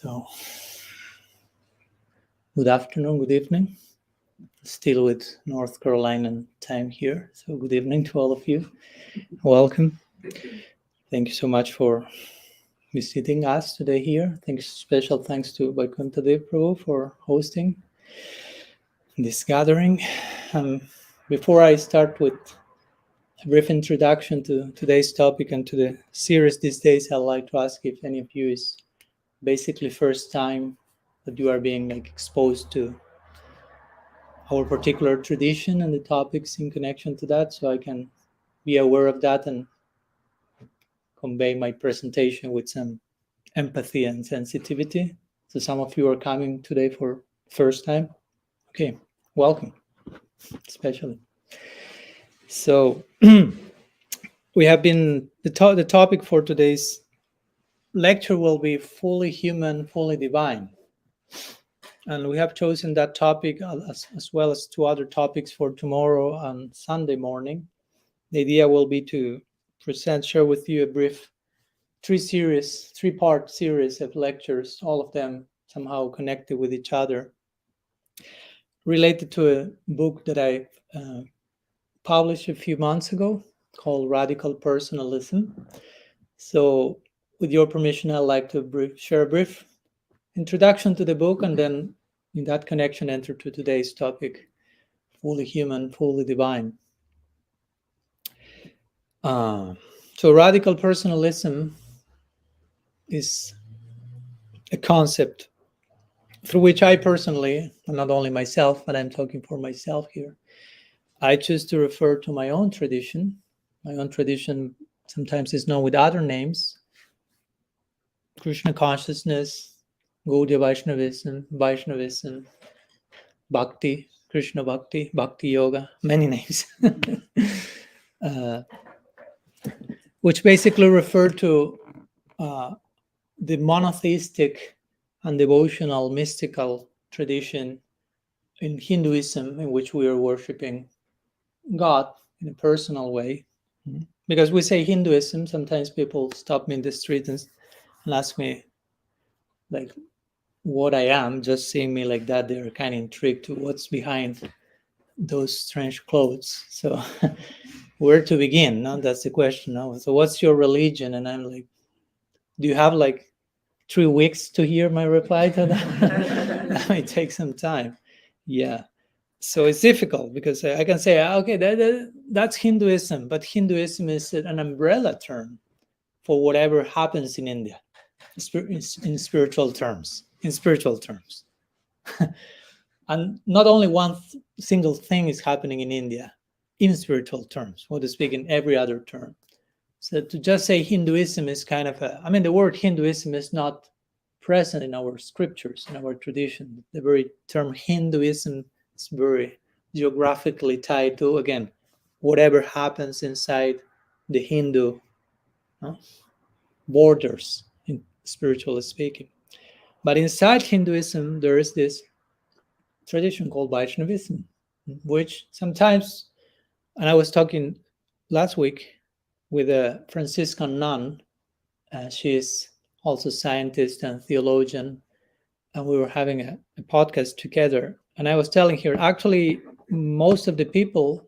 So, good afternoon, good evening. Still with North Carolina time here. So, good evening to all of you. Welcome. Thank you so much for visiting us today here. Special thanks to Vaikuntha Dev Prabhu for hosting this gathering. Before I start with a brief introduction to today's topic and to the series these days, I'd like to ask if any of you is basically first time that you are being exposed to our particular tradition and the topics in connection to that, so I can be aware of that and convey my presentation with some empathy and sensitivity. So some of you are coming today for first time. Okay, welcome, especially. So we have been, the topic for today's lecture will be fully human, fully divine. And we have chosen that topic as well as two other topics for tomorrow and Sunday morning. The idea will be to share with you a brief three-part series of lectures, all of them somehow connected with each other, related to a book that I published a few months ago called Radical Personalism. So with your permission, I'd like to share a brief introduction to the book, and then in that connection enter to today's topic, fully human, fully divine. So radical personalism is a concept through which I personally, and not only myself, but I'm talking for myself here, I choose to refer to my own tradition. My own tradition sometimes is known with other names: Krishna consciousness, Gaudiya Vaishnavism, Bhakti, Krishna Bhakti, Bhakti Yoga, many names, which basically refer to the monotheistic and devotional mystical tradition in Hinduism, in which we are worshiping God in a personal way. Because we say Hinduism, sometimes people stop me in the street and ask me what I am. Just seeing me like that, they're kind of intrigued to what's behind those strange clothes. So where to begin? No, that's the question. No? So what's your religion? And I'm like, do you have 3 weeks to hear my reply to that? That might take some time. Yeah. So it's difficult because I can say, okay, that's Hinduism, but Hinduism is an umbrella term for whatever happens in India in spiritual terms. And not only one single thing is happening in India in spiritual terms, what to speak in every other term. So to just say Hinduism is kind of the word Hinduism is not present in our scriptures, in our tradition. The very term Hinduism is very geographically tied to, again, whatever happens inside the Hindu borders, spiritually speaking. But inside Hinduism, there is this tradition called Vaishnavism, which sometimes, and I was talking last week with a Franciscan nun. She is also a scientist and theologian, and we were having a podcast together. And I was telling her, actually, most of the people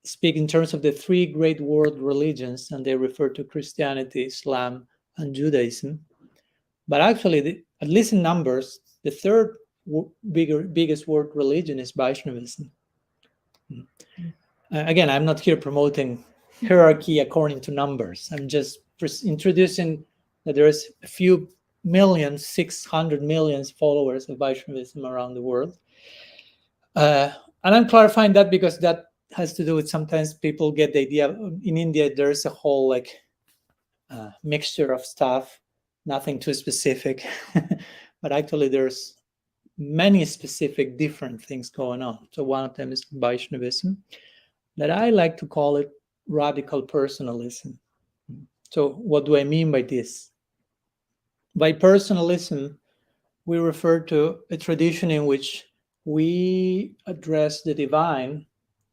speak in terms of the three great world religions, and they refer to Christianity, Islam, and Judaism. But actually, at least in numbers, the third biggest world religion is Vaishnavism. Again, I'm not here promoting hierarchy according to numbers. I'm just introducing that there is a few million, 600 million followers of Vaishnavism around the world. And I'm clarifying that because that has to do with sometimes people get the idea in India there's a whole mixture of stuff, nothing too specific. But actually there's many specific different things going on. So one of them is Vaishnavism, that I like to call it radical personalism. So what do I mean by this? By personalism, we refer to a tradition in which we address the divine,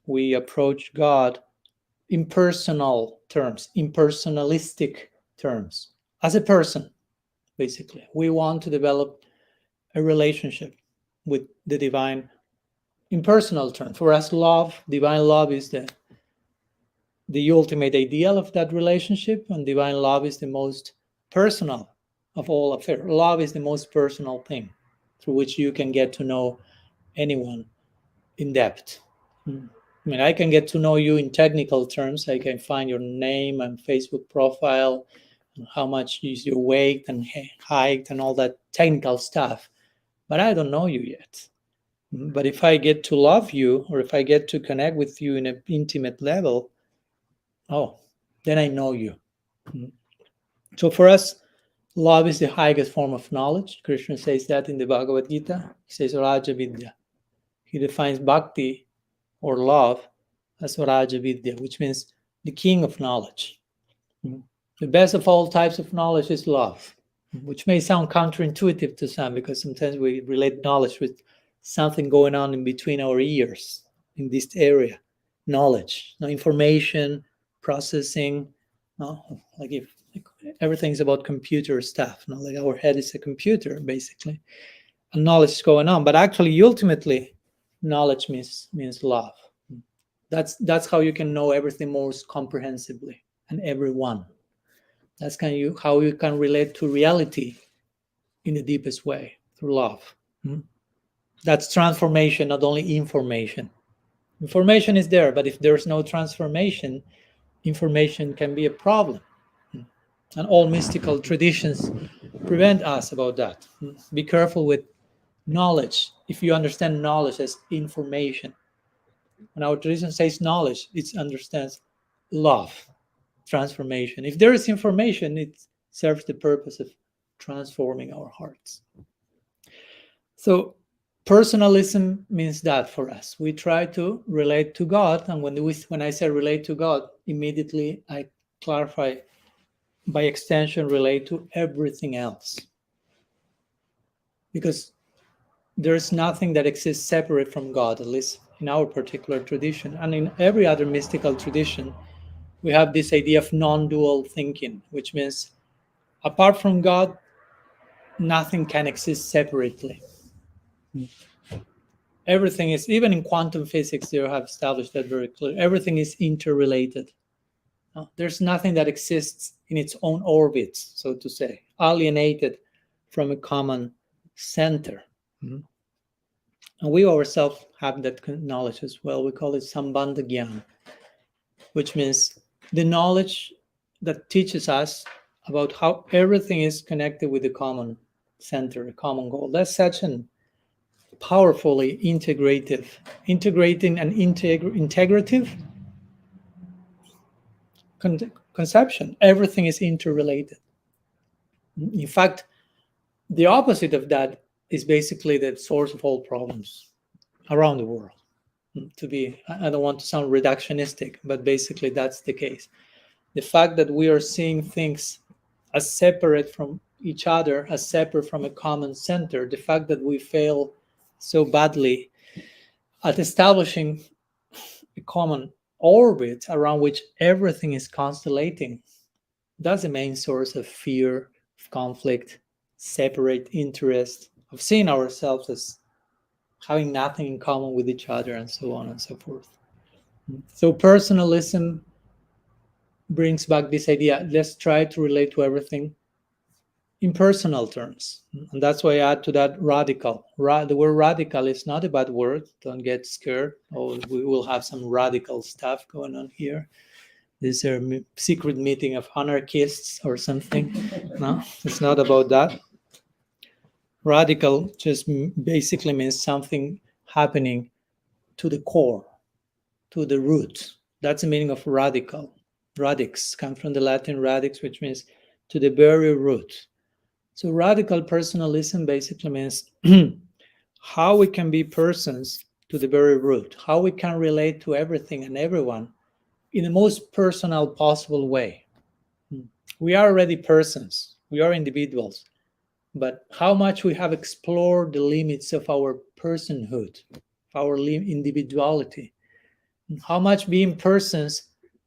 we approach God in personal terms, in personalistic terms, as a person, basically. We want to develop a relationship with the divine in personal terms. For us, love, divine love is the ultimate ideal of that relationship, and divine love is the most personal of all affairs. Love is the most personal thing through which you can get to know anyone in depth. I mean, I can get to know you in technical terms. I can find your name and Facebook profile, and how much is your weight and height and all that technical stuff. But I don't know you yet. But if I get to love you, or if I get to connect with you in an intimate level, then I know you. So for us, love is the highest form of knowledge. Krishna says that in the Bhagavad Gita. He says Raja Vidya. He defines bhakti, or love, as Raja Vidya, which means the king of knowledge. The best of all types of knowledge is love, which may sound counterintuitive to some, because sometimes we relate knowledge with something going on in between our ears in this area. Knowledge, information, processing, like everything's about computer stuff. Like our head is a computer, basically, and knowledge is going on. But actually, ultimately, knowledge means love. That's how you can know everything most comprehensively and everyone. That's how you can relate to reality in the deepest way, through love. That's transformation, not only information. Information is there, but if there's no transformation, information can be a problem. And all mystical traditions prevent us about that. Be careful with knowledge. If you understand knowledge as information, when our tradition says knowledge, it understands love, transformation. If there is information, it serves the purpose of transforming our hearts. So personalism means that for us. We try to relate to God, and when I say relate to God, immediately I clarify, by extension, relate to everything else. Because there's nothing that exists separate from God, at least in our particular tradition. And in every other mystical tradition, we have this idea of non-dual thinking, which means apart from God, nothing can exist separately. Everything is, even in quantum physics, they have established that very clearly. Everything is interrelated. There's nothing that exists in its own orbit, so to say, alienated from a common center. And we ourselves have that knowledge as well. We call it Sambandha Gyan, which means the knowledge that teaches us about how everything is connected with the common center, a common goal. That's such an powerfully integrating and integrative conception. Everything is interrelated. In fact, the opposite of that is basically the source of all problems around the world. I don't want to sound reductionistic, but basically that's the case. The fact that we are seeing things as separate from each other, as separate from a common center, the fact that we fail so badly at establishing a common orbit around which everything is constellating, that's the main source of fear, of conflict, separate interest, of seeing ourselves as having nothing in common with each other, and so on and so forth. So personalism brings back this idea, let's try to relate to everything in personal terms. And that's why I add to that radical. The word radical is not a bad word. Don't get scared. We will have some radical stuff going on here. This is a secret meeting of anarchists or something. No, it's not about that. Radical just basically means something happening to the core, to the root. That's the meaning of radical. Radix comes from the Latin radix, which means to the very root. So radical personalism basically means how we can be persons to the very root, how we can relate to everything and everyone in the most personal possible way. We are already persons, we are individuals, but how much we have explored the limits of our personhood, our individuality, how much being persons,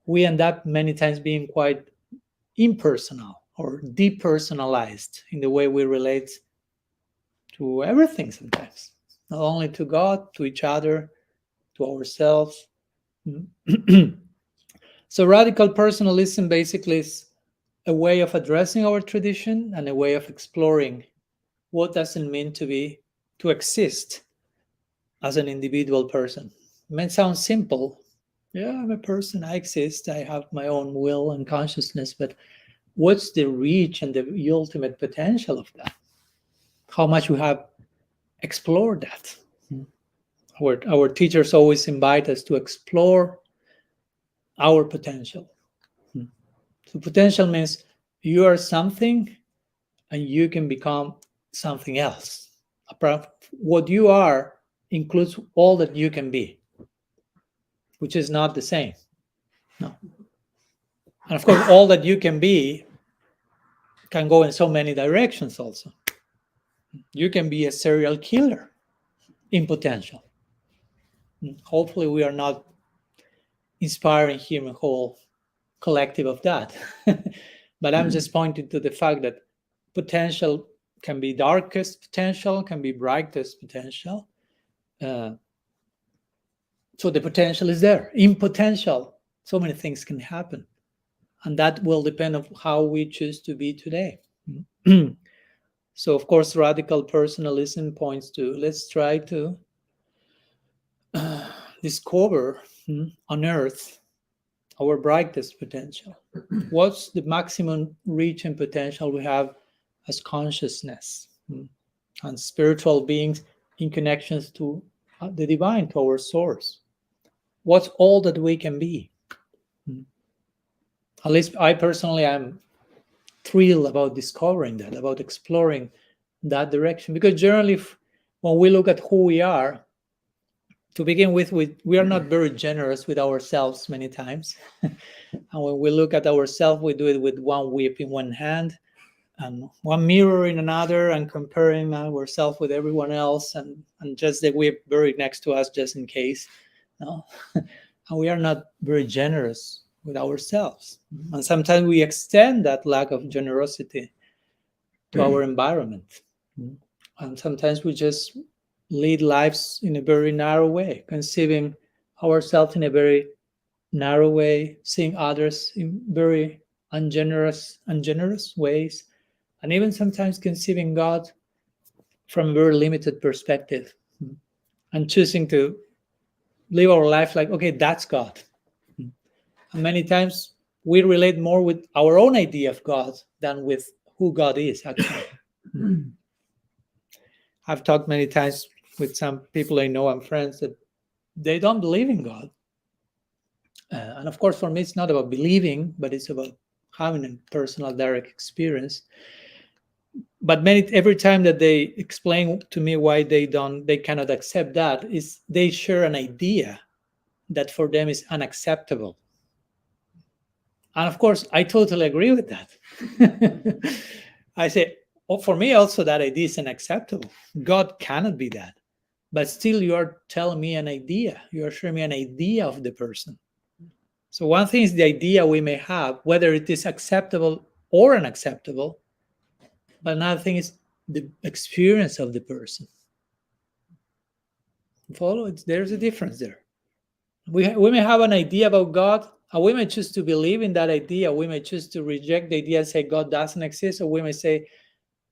we end up many times being quite impersonal. or depersonalized in the way we relate to everything sometimes, not only to God, to each other, to ourselves. So radical personalism basically is a way of addressing our tradition and a way of exploring what does it mean to exist as an individual person. It may sound simple. Yeah, I'm a person, I exist, I have my own will and consciousness, but what's the reach and the ultimate potential of that? How much we have explored that? Our teachers always invite us to explore our potential. So potential means you are something and you can become something else. What you are includes all that you can be, which is not the same. No. And of course, all that you can be can go in so many directions also. You can be a serial killer in potential. Hopefully, we are not inspiring human whole collective of that. But I'm just pointing to the fact that potential can be darkest potential, can be brightest potential. So the potential is there. In potential, so many things can happen. And that will depend on how we choose to be today. So, of course, radical personalism points to let's try to discover, unearth our brightest potential. What's the maximum reach and potential we have as consciousness and spiritual beings in connections to the divine, to our source? What's all that we can be? At least I personally am thrilled about discovering that, about exploring that direction. Because generally, when we look at who we are, to begin with, we are not very generous with ourselves many times. And when we look at ourselves, we do it with one whip in one hand and one mirror in another, and comparing ourselves with everyone else, and just the whip buried next to us just in case. No? And we are not very generous with ourselves. And sometimes we extend that lack of generosity to our environment. And sometimes we just lead lives in a very narrow way, conceiving ourselves in a very narrow way, seeing others in very ungenerous ways, and even sometimes conceiving God from a very limited perspective, and choosing to live our life like, okay, that's God. And many times we relate more with our own idea of God than with who God is, actually. I've talked many times with some people I know and friends that they don't believe in God. And of course, for me, it's not about believing, but it's about having a personal, direct experience. But every time that they explain to me why they cannot accept that, is they share an idea that for them is unacceptable. And of course, I totally agree with that. I say, for me also, that idea is unacceptable. God cannot be that. But still, you are telling me an idea. You are sharing me an idea of the person. So one thing is the idea we may have, whether it is acceptable or unacceptable. But another thing is the experience of the person. Follow? There's a difference there. We may have an idea about God, and we may choose to believe in that idea. We may choose to reject the idea and say God doesn't exist, or we may say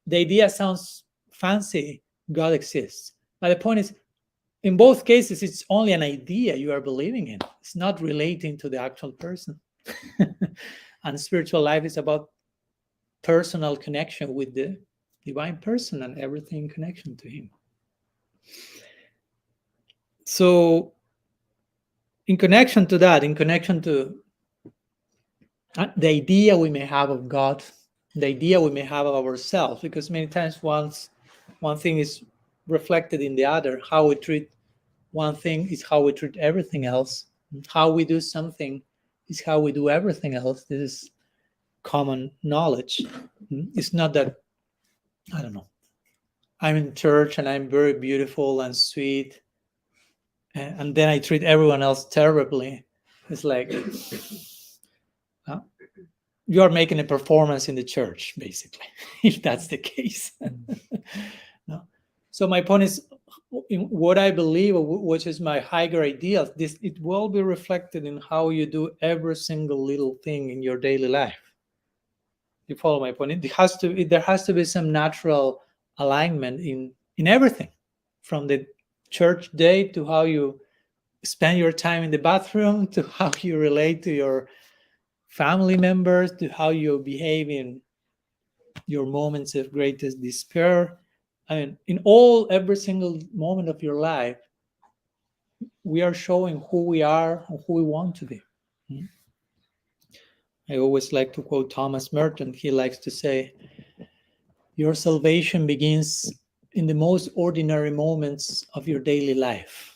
the idea sounds fancy, God exists. But the point is, in both cases, it's only an idea you are believing in. It's not relating to the actual person. And spiritual life is about personal connection with the divine person and everything in connection to him. So in connection to that, in connection to the idea we may have of God, the idea we may have of ourselves, because many times one thing is reflected in the other. How we treat one thing is how we treat everything else. How we do something is how we do everything else. This is common knowledge. It's not that, I don't know, I'm in church and I'm very beautiful and sweet, and then I treat everyone else terribly. It's like, you are making a performance in the church, basically, if that's the case. No. So my point is, in what I believe, which is my higher ideal, it will be reflected in how you do every single little thing in your daily life. You follow my point? There has to be some natural alignment in everything, from the church day to how you spend your time in the bathroom, to how you relate to your family members, to how you behave in your moments of greatest despair. I mean, in every single moment of your life, we are showing who we are and who we want to be. I always like to quote Thomas Merton. He likes to say, your salvation begins in the most ordinary moments of your daily life,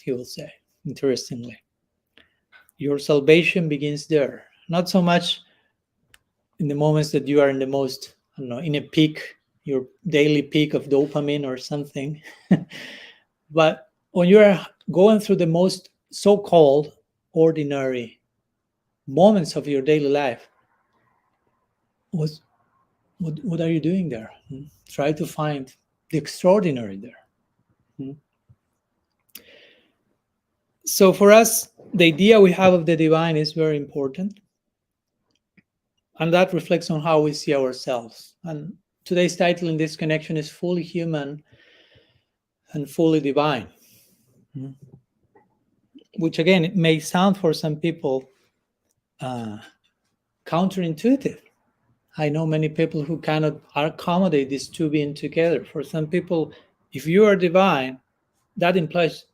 he will say, interestingly. Your salvation begins there. Not so much in the moments that you are in the most, I don't know, in a peak, your daily peak of dopamine or something. But when you are going through the most so-called ordinary moments of your daily life, what are you doing there? Try to find the extraordinary there. So for us, the idea we have of the divine is very important. And that reflects on how we see ourselves. And today's title in this connection is Fully Human and Fully Divine. Which again, it may sound for some people counterintuitive. I know many people who cannot accommodate these two being together. For some people, if you are divine, that implies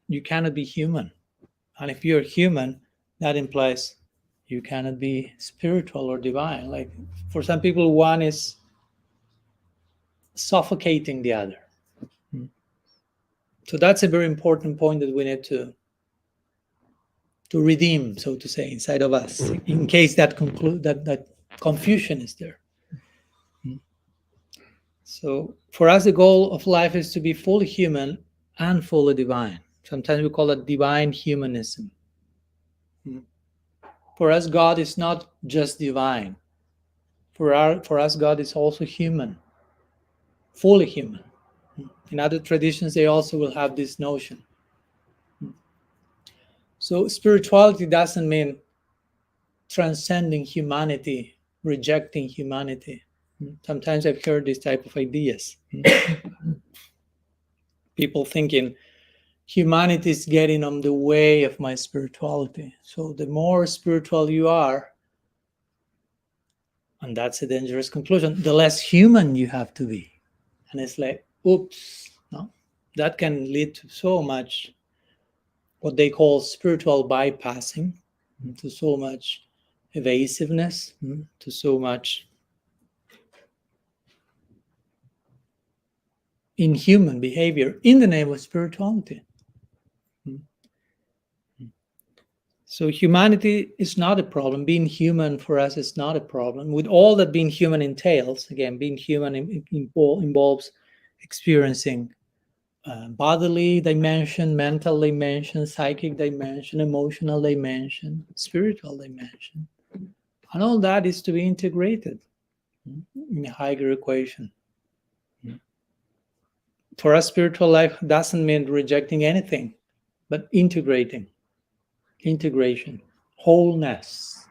you cannot be human. And if you're human, that implies you cannot be spiritual or divine. Like for some people, one is suffocating the other. So that's a very important point that we need to redeem, so to say, inside of us, in case that confusion is there. So for us, the goal of life is to be fully human and fully divine. Sometimes we call it divine humanism. For us, God is not just divine. For us, God is also human, fully human. In other traditions, they also will have this notion. So spirituality doesn't mean transcending humanity, rejecting humanity. Sometimes I've heard this type of ideas. People thinking humanity is getting on the way of my spirituality. So the more spiritual you are, and that's a dangerous conclusion, the less human you have to be. And it's like, oops, no? That can lead to so much what they call spiritual bypassing, to so much evasiveness, to so much inhuman behavior in the name of spirituality. So humanity is not a problem. Being human for us is not a problem. With all that being human entails, again, being human involves experiencing bodily dimension, mental dimension, psychic dimension, emotional dimension, spiritual dimension. And all that is to be integrated in a higher equation. For us, spiritual life doesn't mean rejecting anything, but integrating. Integration, wholeness.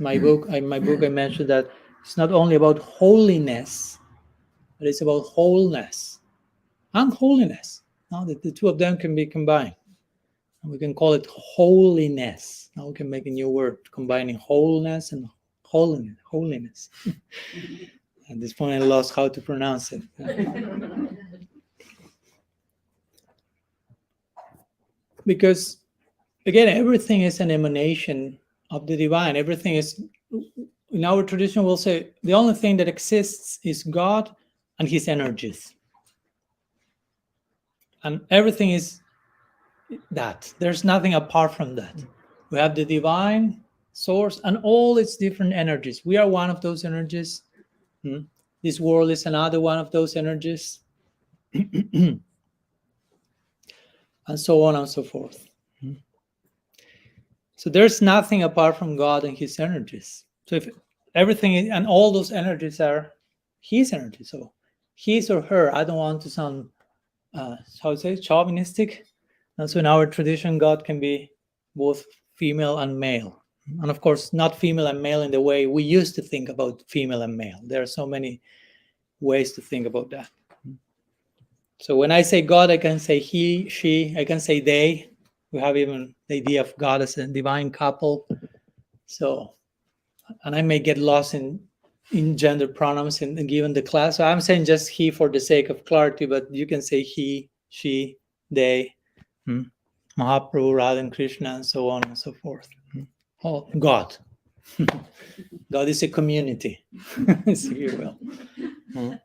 My book, I mentioned that it's not only about holiness, but it's about wholeness and holiness. Now that the two of them can be combined, and we can call it holiness. Now we can make a new word combining wholeness and holiness. At this point, I lost how to pronounce it. Because again, everything is an emanation of the divine. Everything is, in our tradition, we'll say the only thing that exists is God and his energies. And everything is that. There's nothing apart from that. We have the divine source and all its different energies. We are one of those energies. This world is another one of those energies. And so on and so forth. So there's nothing apart from God and his energies. So if everything and all those energies are his energy, so his or her, I don't want to sound how to say, chauvinistic. And so in our tradition, God can be both female and male. And of course, not female and male in the way we used to think about female and male. There are so many ways to think about that. So when I say God, I can say he, she, I can say they. We have even the idea of God as a divine couple. So, and I may get lost in gender pronouns and given the class. So I'm saying just he for the sake of clarity, but you can say he, she, they, Mahaprabhu, Radha and Krishna, and so on and so forth. Oh, God. God is a community, if you will.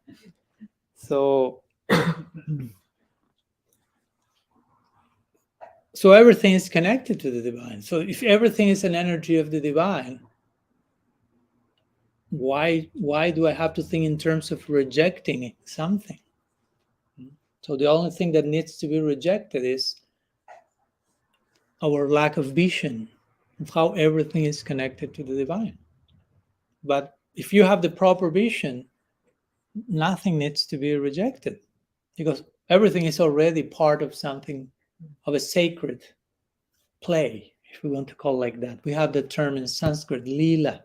So everything is connected to the divine. So if everything is an energy of the divine, why do I have to think in terms of rejecting something? So the only thing that needs to be rejected is our lack of vision of how everything is connected to the divine. But if you have the proper vision, nothing needs to be rejected, because everything is already part of something, of a sacred play, if we want to call it like that. We have the term in Sanskrit, lila.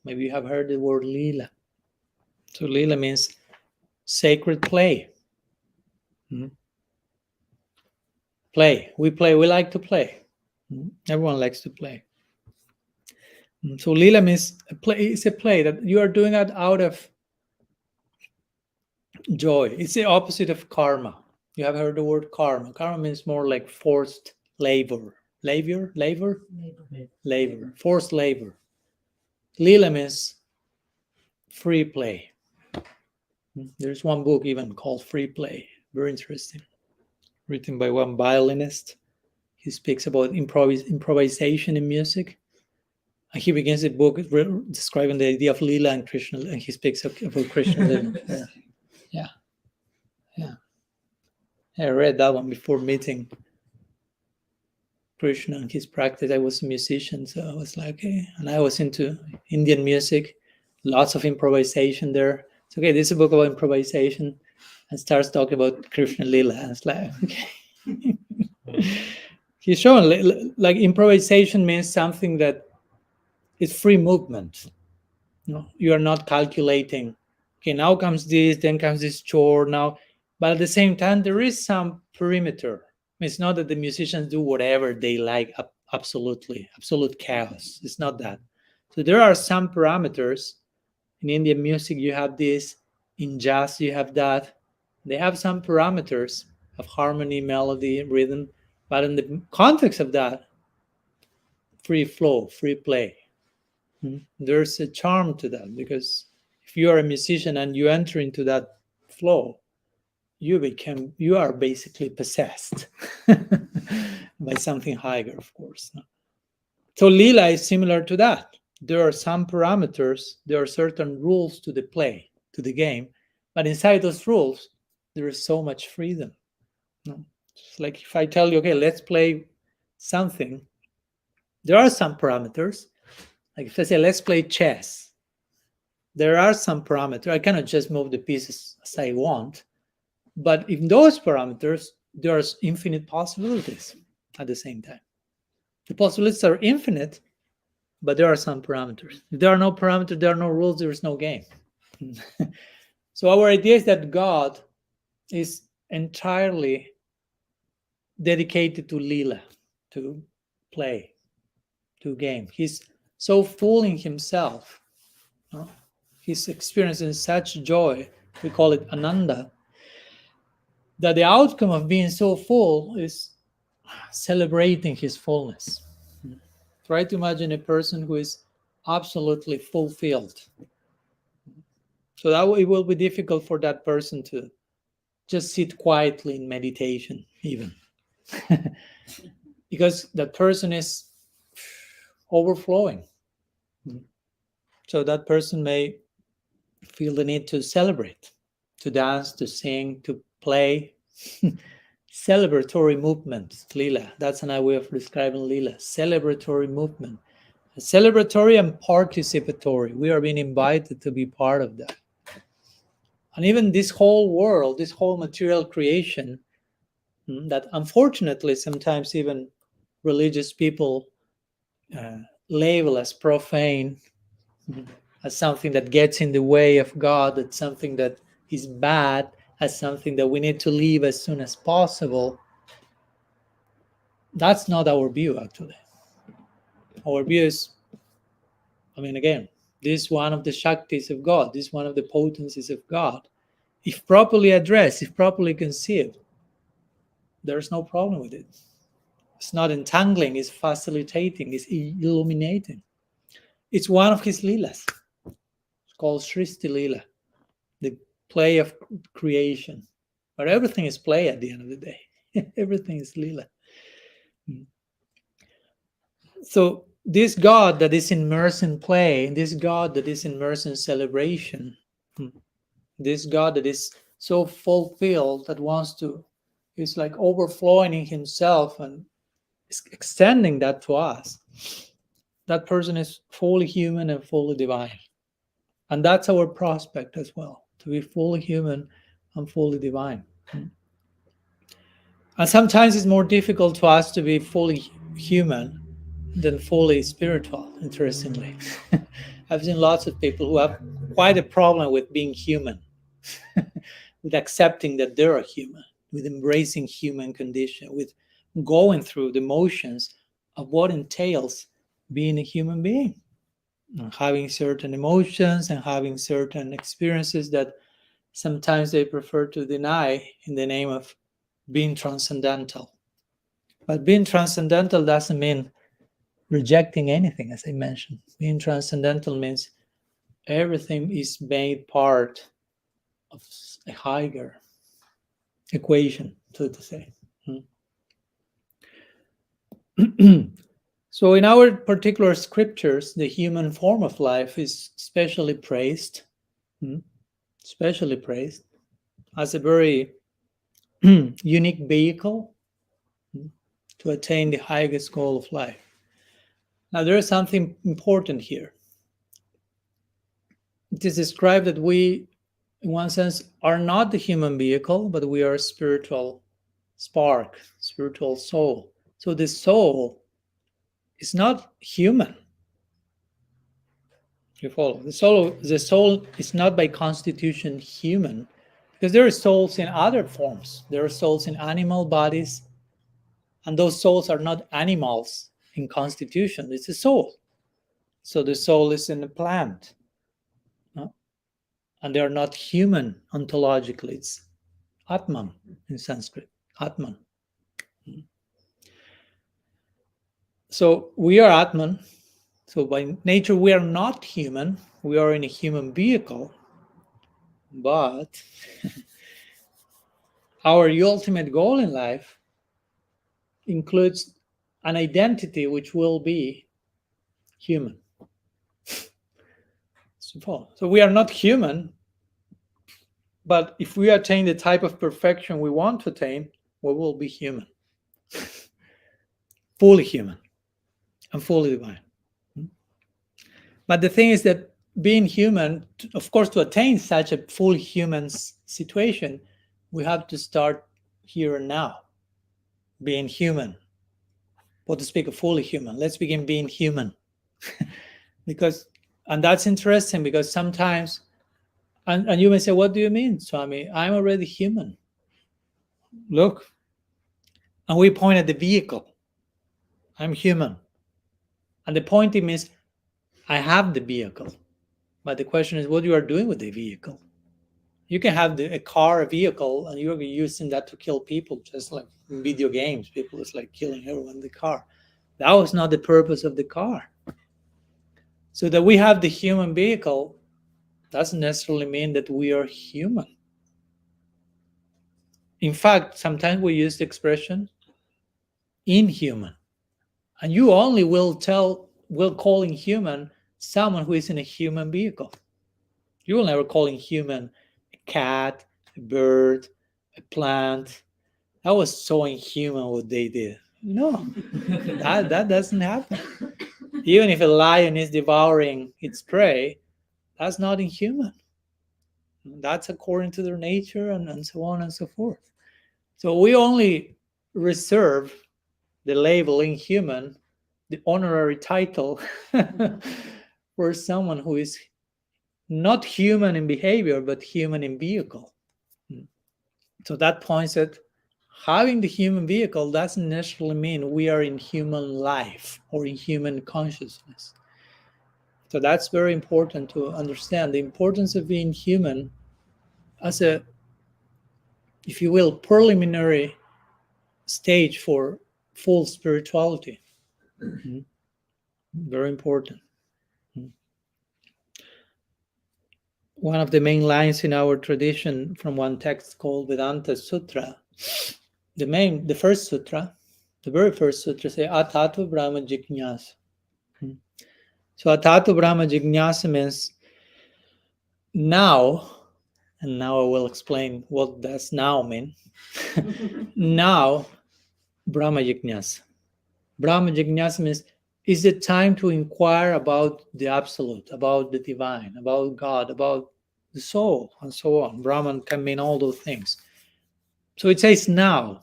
Maybe you have heard the word lila. So lila means sacred play. Play. We like to play. Everyone likes to play. So lila means a play. It's a play that you are doing it out of joy. It's the opposite of karma. You have heard the word karma. Karma means more like forced labor. Labor? Forced labor. Lila means free play. There's one book even called Free Play. Very interesting. Written by one violinist. He speaks about improvisation in music. And he begins the book describing the idea of Lila and Krishna, and he speaks about Krishna. Yeah. I read that one before meeting Krishna and his practice. I was a musician, so I was like, okay. And I was into Indian music, lots of improvisation there. It's okay, this is a book about improvisation, and starts talking about Krishna Lila. And it's like, okay. He's showing like improvisation means something that is free movement. You are not calculating. Okay, now comes this, then comes this chore now. But at the same time, there is some perimeter. It's not that the musicians do whatever they like, absolute chaos. It's not that. So there are some parameters. In Indian music, you have this. In jazz, you have that. They have some parameters of harmony, melody, rhythm. But in the context of that, free flow, free play. There's a charm to that, because if you are a musician and you enter into that flow, you are basically possessed by something higher, of course. So Lila is similar to that. There are some parameters, there are certain rules to the play, to the game, but inside those rules, there is so much freedom. It's like if I tell you, okay, let's play something, there are some parameters. Like if I say, let's play chess, there are some parameters. I cannot just move the pieces as I want. But in those parameters, there are infinite possibilities at the same time. The possibilities are infinite, but there are some parameters. If there are no parameters, there are no rules, there is no game. So our idea is that God is entirely dedicated to Lila, to play, to game. He's so full in himself. He's experiencing such joy, we call it Ananda, that the outcome of being so full is celebrating his fullness. Try to imagine a person who is absolutely fulfilled. So that it will be difficult for that person to just sit quietly in meditation, even. Because that person is overflowing. So that person may feel the need to celebrate, to dance, to sing, to play. Celebratory movement, lila. That's another way of describing lila. Celebratory movement. celebratory and participatory. We are being invited to be part of that. And even this whole world, this whole material creation, that unfortunately sometimes even religious people label as profane, as something that gets in the way of God, as something that is bad, as something that we need to leave as soon as possible. That's not our view, actually. Our view is, again, this is one of the Shaktis of God, this is one of the potencies of God. If properly addressed, if properly conceived, there's no problem with it. It's not entangling, it's facilitating, it's illuminating. It's one of his Leelas. It's called Srishti Leela, the play of creation. But everything is play at the end of the day. Everything is Leela. So this God that is immersed in play, this God that is immersed in celebration, this God that is so fulfilled that wants to, is like overflowing in himself and extending that to us, that person is fully human and fully divine. And that's our prospect as well, to be fully human and fully divine. And sometimes it's more difficult to us to be fully human than fully spiritual, interestingly. I've seen lots of people who have quite a problem with being human, with accepting that they're a human, with embracing human condition, with going through the motions of what entails being a human being, and having certain emotions and having certain experiences that sometimes they prefer to deny in the name of being transcendental. But being transcendental doesn't mean rejecting anything, as I mentioned. Being transcendental means everything is made part of a higher equation, so to say. So in our particular scriptures, the human form of life is specially praised as a very unique vehicle to attain the highest goal of life. Now, there is something important here. It is described that we, in one sense, are not the human vehicle, but we are a spiritual spark, spiritual soul. So the soul is not human. You follow? The soul is not by constitution human, because there are souls in other forms. There are souls in animal bodies, and those souls are not animals in constitution. It's a soul. So the soul is in a plant, no? And they are not human ontologically. It's Atman in Sanskrit. Atman. So we are Atman. So by nature, we are not human. We are in a human vehicle. But our ultimate goal in life includes an identity which will be human. So we are not human, but if we attain the type of perfection we want to attain, we will be human. Fully human and fully divine. But the thing is that being human, of course, to attain such a full human situation, we have to start here and now, being human. Or to speak of fully human, let's begin being human. And that's interesting because sometimes, and you may say, what do you mean, Swami? I'm already human. Look, and we point at the vehicle. I'm human. And the pointing means I have the vehicle. But the question is what you are doing with the vehicle. You can have a car, a vehicle, and you're using that to kill people, just like in video games. People is like killing everyone in the car. That was not the purpose of the car. So that we have the human vehicle doesn't necessarily mean that we are human. In fact, sometimes we use the expression inhuman. And you only will call inhuman someone who is in a human vehicle. You will never call inhuman a cat, a bird, a plant. That was so inhuman what they did. No, that doesn't happen. Even if a lion is devouring its prey, that's not inhuman. That's according to their nature, and so on and so forth. So we only reserve the label inhuman, the honorary title, for someone who is not human in behavior, but human in vehicle. So that points at having the human vehicle doesn't necessarily mean we are in human life or in human consciousness. So that's very important to understand the importance of being human as a, if you will, preliminary stage for full spirituality. Very important. One of the main lines in our tradition from one text called Vedanta Sutra, the first sutra, the very first sutra say Atatu Brahma Jignasa. So Atatu Brahma Jignasa means now, and now I will explain what does now mean. Now, Brahma Jignasa. Brahma Jignasa means, is it time to inquire about the absolute, about the divine, about God, about the soul, and so on. Brahman can mean all those things. So it says now.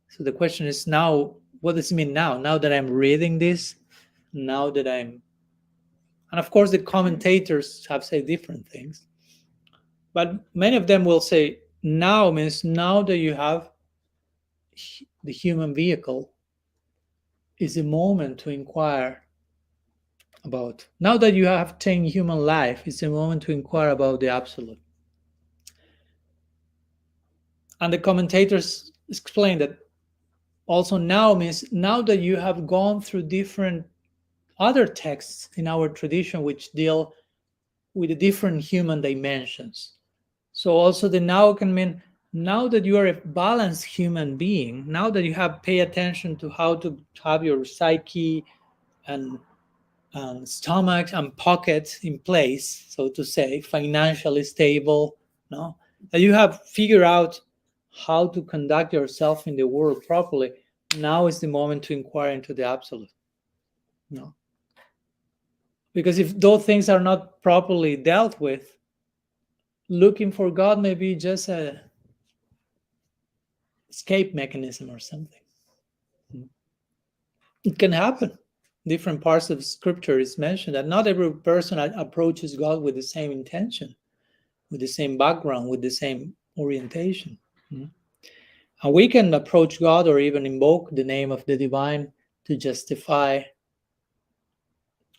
So the question is now, what does it mean now? Now that I'm reading this, now that I'm... And of course, the commentators have said different things. But many of them will say now means now that you have the human vehicle is a moment to inquire about. Now that you have taken human life, it's a moment to inquire about the absolute. And the commentators explain that also now means now that you have gone through different other texts in our tradition which deal with the different human dimensions. So also the now can mean now that you are a balanced human being, now that you have paid attention to how to have your psyche and stomach and pockets in place, so to say, financially stable, no? That you have figured out how to conduct yourself in the world properly, now is the moment to inquire into the absolute. No? Because if those things are not properly dealt with, looking for God may be just a escape mechanism or something. It can happen. Different parts of scripture is mentioned that not every person approaches God with the same intention, with the same background, with the same orientation. And we can approach God or even invoke the name of the divine to justify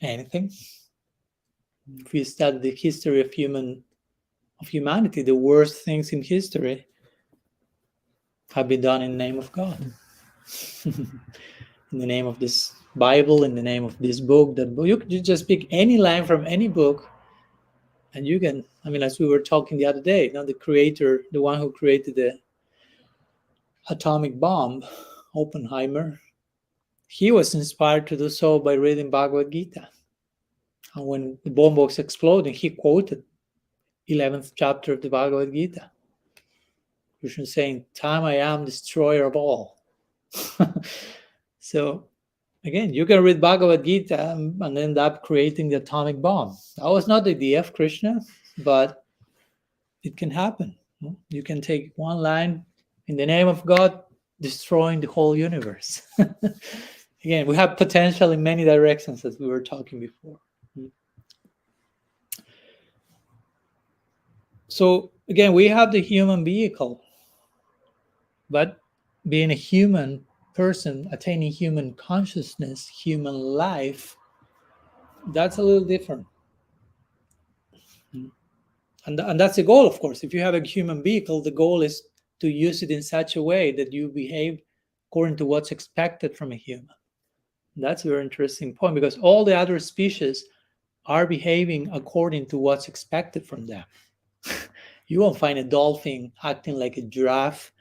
anything. If we study the history of humanity, the worst things in history have been done in the name of God. In the name of this Bible, in the name of this book, that book. You just pick any line from any book, and you can, as we were talking the other day, the creator, the one who created the atomic bomb, Oppenheimer, he was inspired to do so by reading Bhagavad Gita. And when the bomb was exploding, he quoted 11th chapter of the Bhagavad Gita. Krishna saying, "Time I am destroyer of all." So, again, you can read Bhagavad Gita and end up creating the atomic bomb. That was not the idea of Krishna, but it can happen. You can take one line, in the name of God, destroying the whole universe. Again, we have potential in many directions, as we were talking before. So, again, we have the human vehicle, but being a human person, attaining human consciousness, human life, that's a little different. And that's the goal, of course. If you have a human vehicle, the goal is to use it in such a way that you behave according to what's expected from a human. That's a very interesting point, because all the other species are behaving according to what's expected from them. You won't find a dolphin acting like a giraffe,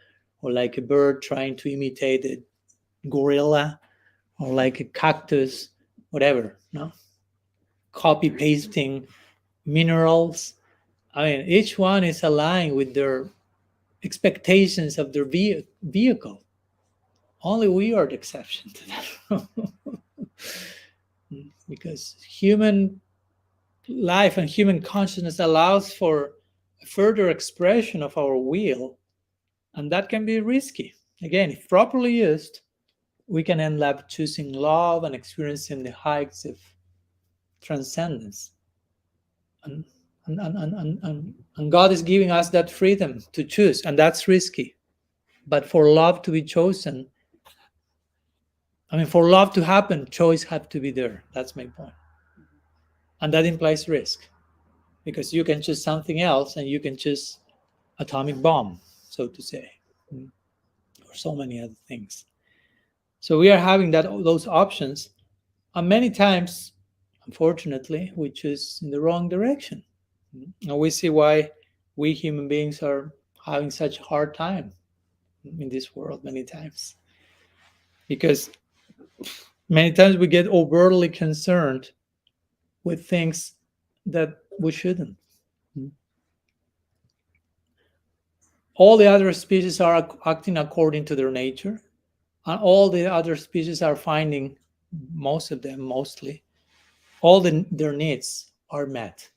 or like a bird trying to imitate a gorilla, or like a cactus, whatever, no? Copy pasting minerals. Each one is aligned with their expectations of their vehicle. Only we are the exception to that. because human life and human consciousness allows for a further expression of our will, and that can be risky. Again, if properly used, we can end up choosing love and experiencing the heights of transcendence. And God is giving us that freedom to choose, and that's risky. But for love to be chosen, for love to happen, choice has to be there. That's my point. And that implies risk, because you can choose something else, and you can choose atomic bomb, so to say, or so many other things. So we are having those options, and many times, unfortunately, we choose in the wrong direction. And we see why we human beings are having such a hard time in this world many times. Because many times we get overtly concerned with things that we shouldn't. All the other species are acting according to their nature, and all the other species are finding, most of them mostly, all their needs are met.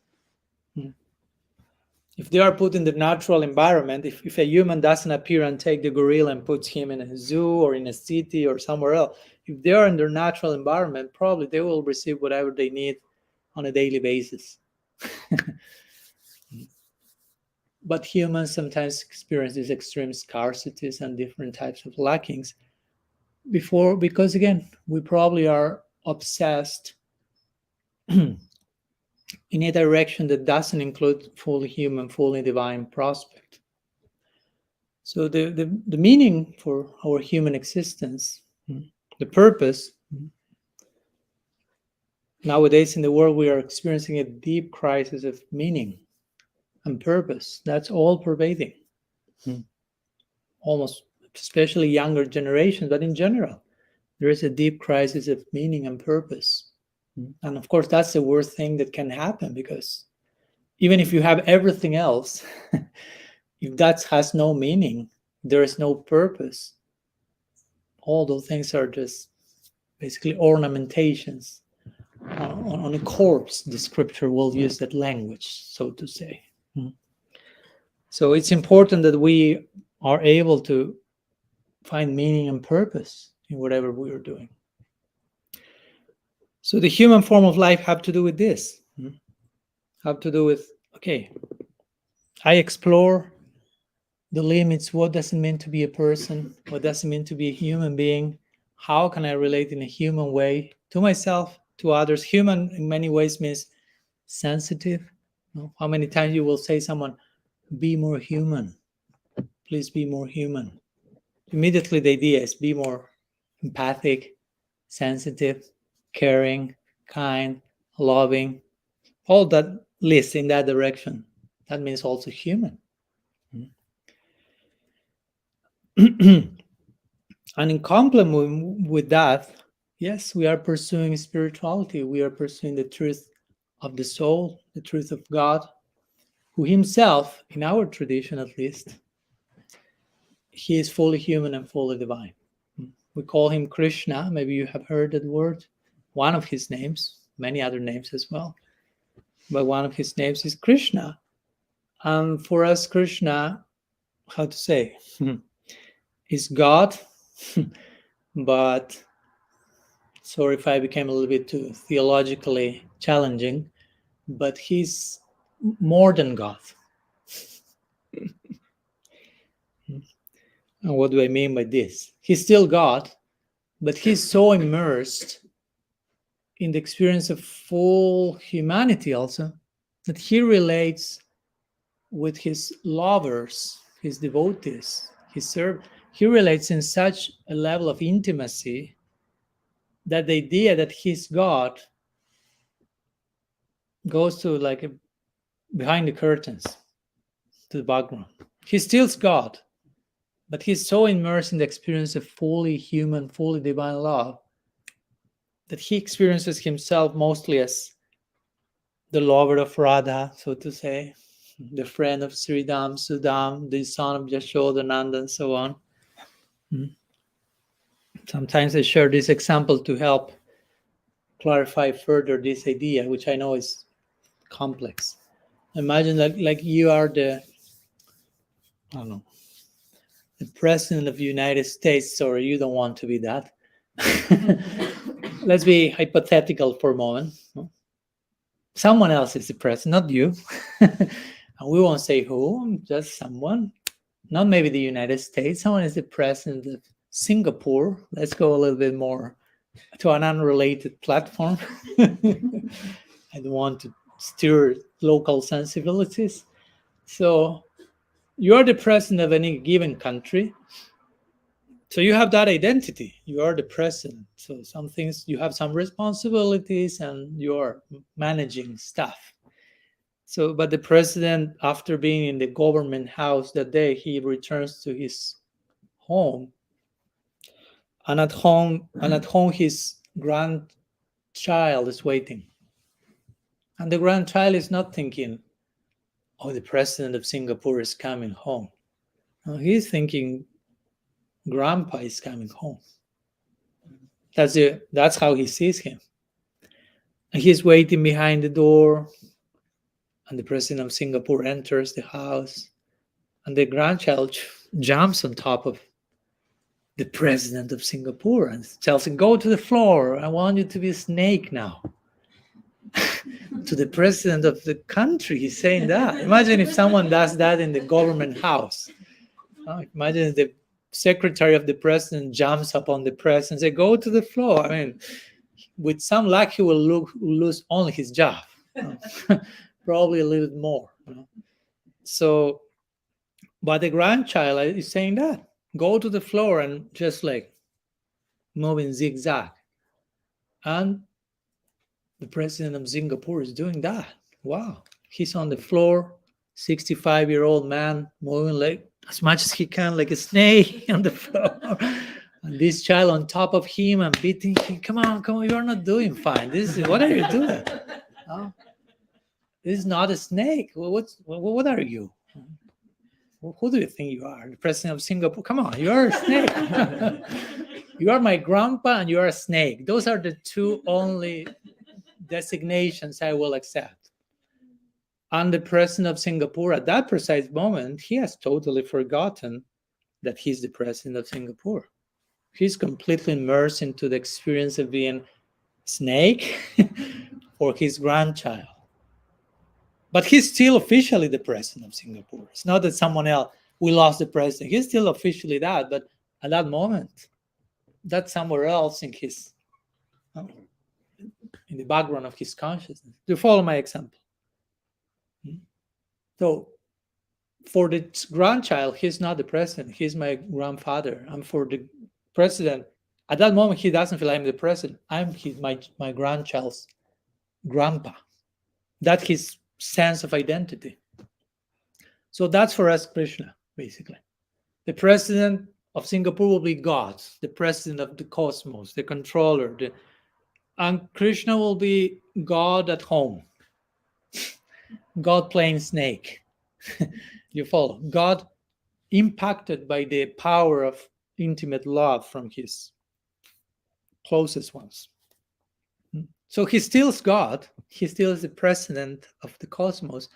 If they are put in the natural environment, if a human doesn't appear and take the gorilla and puts him in a zoo or in a city or somewhere else, if they are in their natural environment, probably they will receive whatever they need on a daily basis. But humans sometimes experience these extreme scarcities and different types of lackings because again, we probably are obsessed in a direction that doesn't include fully human, fully divine prospect. So the meaning for our human existence, the purpose, nowadays in the world we are experiencing a deep crisis of meaning and purpose. That's all pervading. Almost, especially younger generations, but in general, there is a deep crisis of meaning and purpose. And of course, that's the worst thing that can happen, because even if you have everything else, if that has no meaning, there is no purpose, all those things are just basically ornamentations on a corpse. The scripture will use that language, so to say. So it's important that we are able to find meaning and purpose in whatever we are doing. So the human form of life have to do with this. Have to do with, okay, I explore the limits. What does it mean to be a person? What does it mean to be a human being? How can I relate in a human way to myself, to others? Human in many ways means sensitive. How many times you will say someone, be more human. Please be more human. Immediately the idea is be more empathic, sensitive, caring, kind, loving. All that lists in that direction. That means also human. And in complement with that, yes, we are pursuing spirituality. We are pursuing the truth of the soul, the truth of God, who himself, in our tradition at least, he is fully human and fully divine. We call him Krishna. Maybe you have heard that word. One of his names, many other names as well, but one of his names is Krishna. And for us, Krishna, how to say, is God, but sorry if I became a little bit too theologically challenging, but he's more than God. And what do I mean by this? He's still God, but he's so immersed in the experience of full humanity also, that he relates with his lovers, his devotees, his servants. He relates in such a level of intimacy that the idea that he's God goes to like behind the curtains, to the background. He's still God, but he's so immersed in the experience of fully human, fully divine love that he experiences himself mostly as the lover of Radha, so to say, the friend of Sridham, Sudam, the son of Yashoda, Nanda, and so on. Sometimes I share this example to help clarify further this idea, which I know is complex. Imagine like you are the, I don't know, the president of the United States. Sorry, you don't want to be that. Let's be hypothetical for a moment. Someone else is the president, not you. And we won't say who, just someone. Not maybe the United States. Someone is the president of Singapore. Let's go a little bit more to an unrelated platform. I don't want to stir local sensibilities. So you're the president of any given country. So you have that identity. You are the president. So some things, you have some responsibilities and you're managing stuff. So, but the president, after being in the government house that day, he returns to his home. And at home, his grandchild is waiting. And the grandchild is not thinking, oh, the president of Singapore is coming home. No, he's thinking, grandpa is coming home. That's how he sees him. And he's waiting behind the door. And the president of Singapore enters the house. And the grandchild jumps on top of the president of Singapore and tells him, go to the floor. I want you to be a snake now. To the president of the country, he's saying that. Imagine if someone does that in the government house. Imagine if the secretary of the president jumps up on the president and says, go to the floor. I mean, with some luck, he will lose only his job. Probably a little bit more. So, but the grandchild is saying that. Go to the floor and just like moving zigzag. And the president of Singapore is doing that. Wow. He's on the floor, 65-year-old man, moving like as much as he can, like a snake on the floor. And this child on top of him and beating him. Come on, you're not doing fine. What are you doing? Oh, this is not a snake. What are you? Who do you think you are? The president of Singapore? Come on, you are a snake. You are my grandpa and you are a snake. Those are the two only designations I will accept. And the president of Singapore, at that precise moment, he has totally forgotten that he's the president of Singapore. He's completely immersed into the experience of being snake for his grandchild. But he's still officially the president of Singapore. It's not that someone else, we lost the president. He's still officially that, but at that moment, that's somewhere else in the background of his consciousness. Do you follow my example? So for the grandchild, he's not the president. He's my grandfather. And for the president, at that moment, he doesn't feel I'm the president. I'm my grandchild's grandpa. That's his sense of identity. So that's for us Krishna, basically. The president of Singapore will be God, the president of the cosmos, the controller. And Krishna will be God at home. God playing snake. You follow? God impacted by the power of intimate love from his closest ones. So he still is God. He still is the president of the cosmos.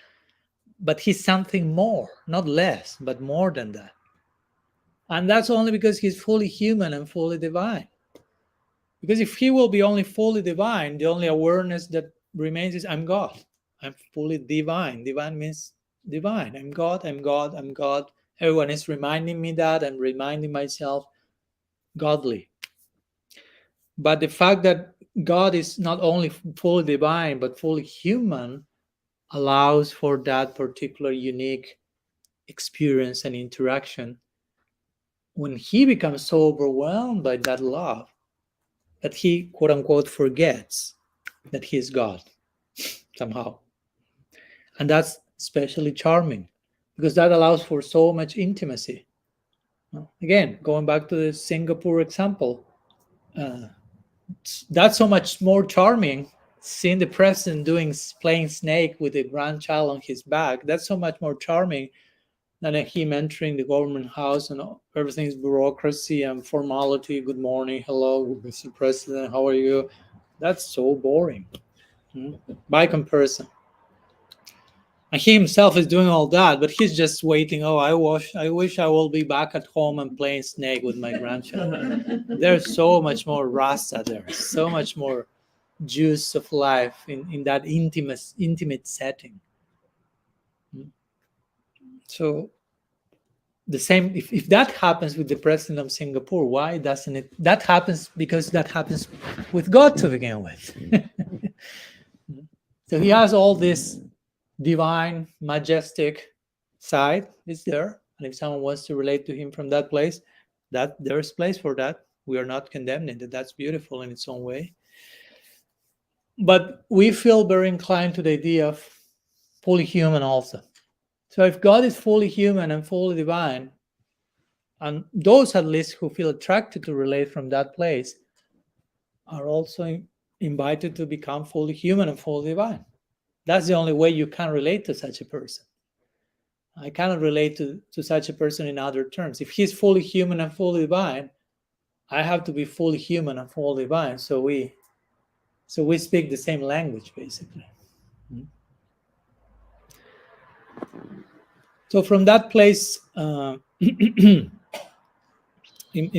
But he's something more, not less, but more than that. And that's only because he's fully human and fully divine. Because if he will be only fully divine, the only awareness that remains is I'm God. I'm fully divine. Divine means divine. I'm God, I'm God, I'm God. Everyone is reminding me that. I'm reminding myself godly. But the fact that God is not only fully divine, but fully human allows for that particular unique experience and interaction when he becomes so overwhelmed by that love that he, quote unquote, forgets that he is God somehow. And that's especially charming because that allows for so much intimacy. Again, going back to the Singapore example, that's so much more charming. Seeing the president playing snake with a grandchild on his back, that's so much more charming than him entering the government house and everything's bureaucracy and formality. Good morning, hello, Mr. President, how are you? That's so boring, by comparison. And he himself is doing all that, but he's just waiting. Oh, I wish I will be back at home and playing Snake with my grandchildren. There's so much more rasa there, so much more juice of life in that intimate setting. So the same, if that happens with the president of Singapore, why doesn't it? That happens because that happens with God to begin with. So he has all this divine, majestic side is there, and if someone wants to relate to him from that place, that there's place for that. We are not condemning that. That's beautiful in its own way. But we feel very inclined to the idea of fully human also. So if God is fully human and fully divine, and those at least who feel attracted to relate from that place are also invited to become fully human and fully divine. That's the only way you can relate to such a person. I cannot relate to such a person in other terms. If he's fully human and fully divine, I have to be fully human and fully divine. So we speak the same language, basically. So from that place, in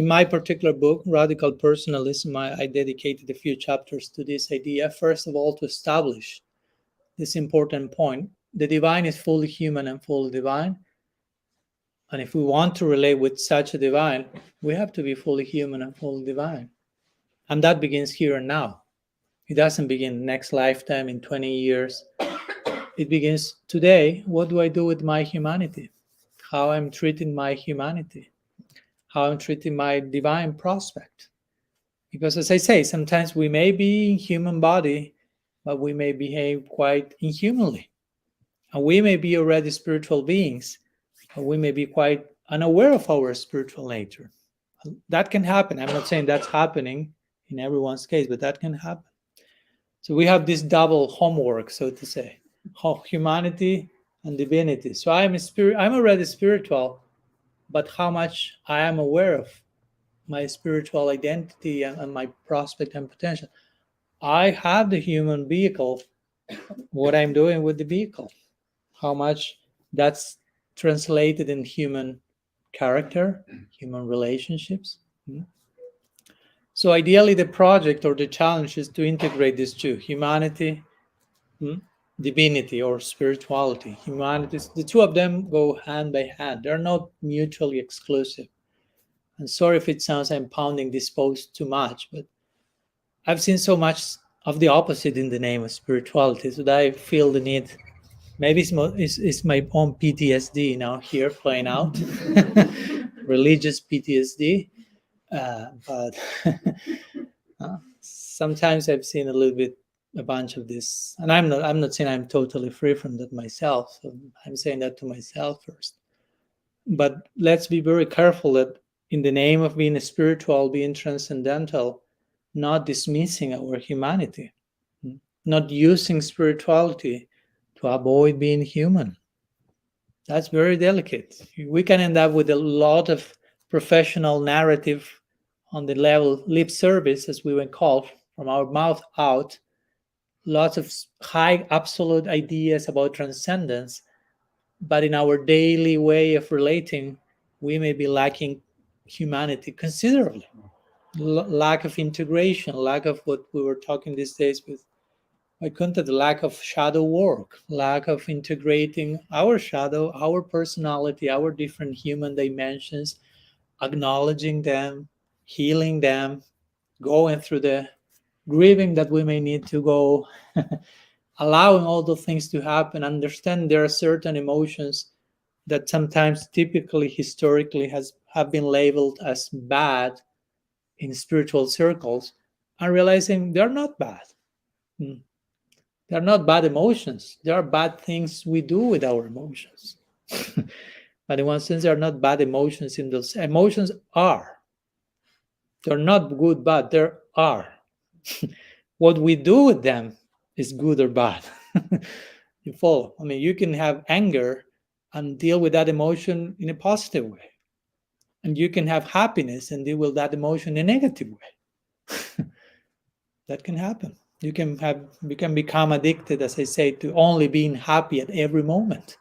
my particular book, Radical Personalism, I dedicated a few chapters to this idea. First of all, to establish this important point. The divine is fully human and fully divine. And if we want to relate with such a divine, we have to be fully human and fully divine. And that begins here and now. It doesn't begin next lifetime in 20 years. It begins today. What do I do with my humanity? How I'm treating my humanity? How I'm treating my divine prospect? Because as I say, sometimes we may be in human body, but we may behave quite inhumanly. And we may be already spiritual beings, but we may be quite unaware of our spiritual nature. That can happen. I'm not saying that's happening in everyone's case, but that can happen. So we have this double homework, so to say, humanity and divinity. So I'm already spiritual, but how much I am aware of my spiritual identity and my prospect and potential. I have the human vehicle, what I'm doing with the vehicle, how much that's translated in human character, human relationships. So ideally, the project or the challenge is to integrate these two, humanity, divinity or spirituality. Humanity, the two of them go hand by hand. They're not mutually exclusive. And sorry if it sounds I'm pounding this post too much, but I've seen so much of the opposite in the name of spirituality, so that I feel the need. Maybe it's my own PTSD now here playing out, religious PTSD. But sometimes I've seen a bunch of this, and I'm not saying I'm totally free from that myself. So I'm saying that to myself first. But let's be very careful that in the name of being spiritual, being transcendental, not dismissing our humanity, not using spirituality to avoid being human. That's very delicate. We can end up with a lot of professional narrative on the level lip service, as we would call, from our mouth out, lots of high absolute ideas about transcendence, but in our daily way of relating, we may be lacking humanity considerably. Lack of integration, lack of what we were talking these days with Vaikuntha, the lack of shadow work, lack of integrating our shadow, our personality, our different human dimensions, acknowledging them, healing them, going through the grieving that we may need to go, allowing all the things to happen, understand there are certain emotions that sometimes typically historically have been labeled as bad in spiritual circles, and realizing they're not bad. They're not bad emotions. There are bad things we do with our emotions. But in one sense, they are not bad emotions. In those emotions are. They're not good, bad. They are. What we do with them is good or bad. You follow? I mean, you can have anger and deal with that emotion in a positive way. And you can have happiness and deal with that emotion in a negative way. That can happen. You can become addicted, as I say, to only being happy at every moment.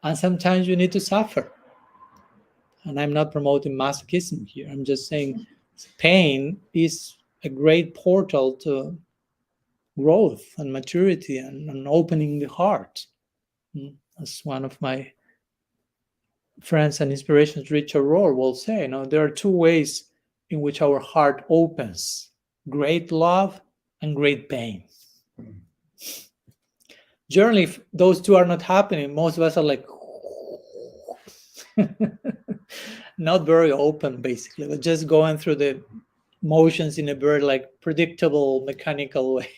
And sometimes you need to suffer. And I'm not promoting masochism here. I'm just saying pain is a great portal to growth and maturity and opening the heart. As one of my friends and inspirations, Richard Rohr, will say, there are two ways in which our heart opens: great love and great pain. Generally, if those two are not happening, most of us are like not very open, basically. We're just going through the motions in a very predictable, mechanical way.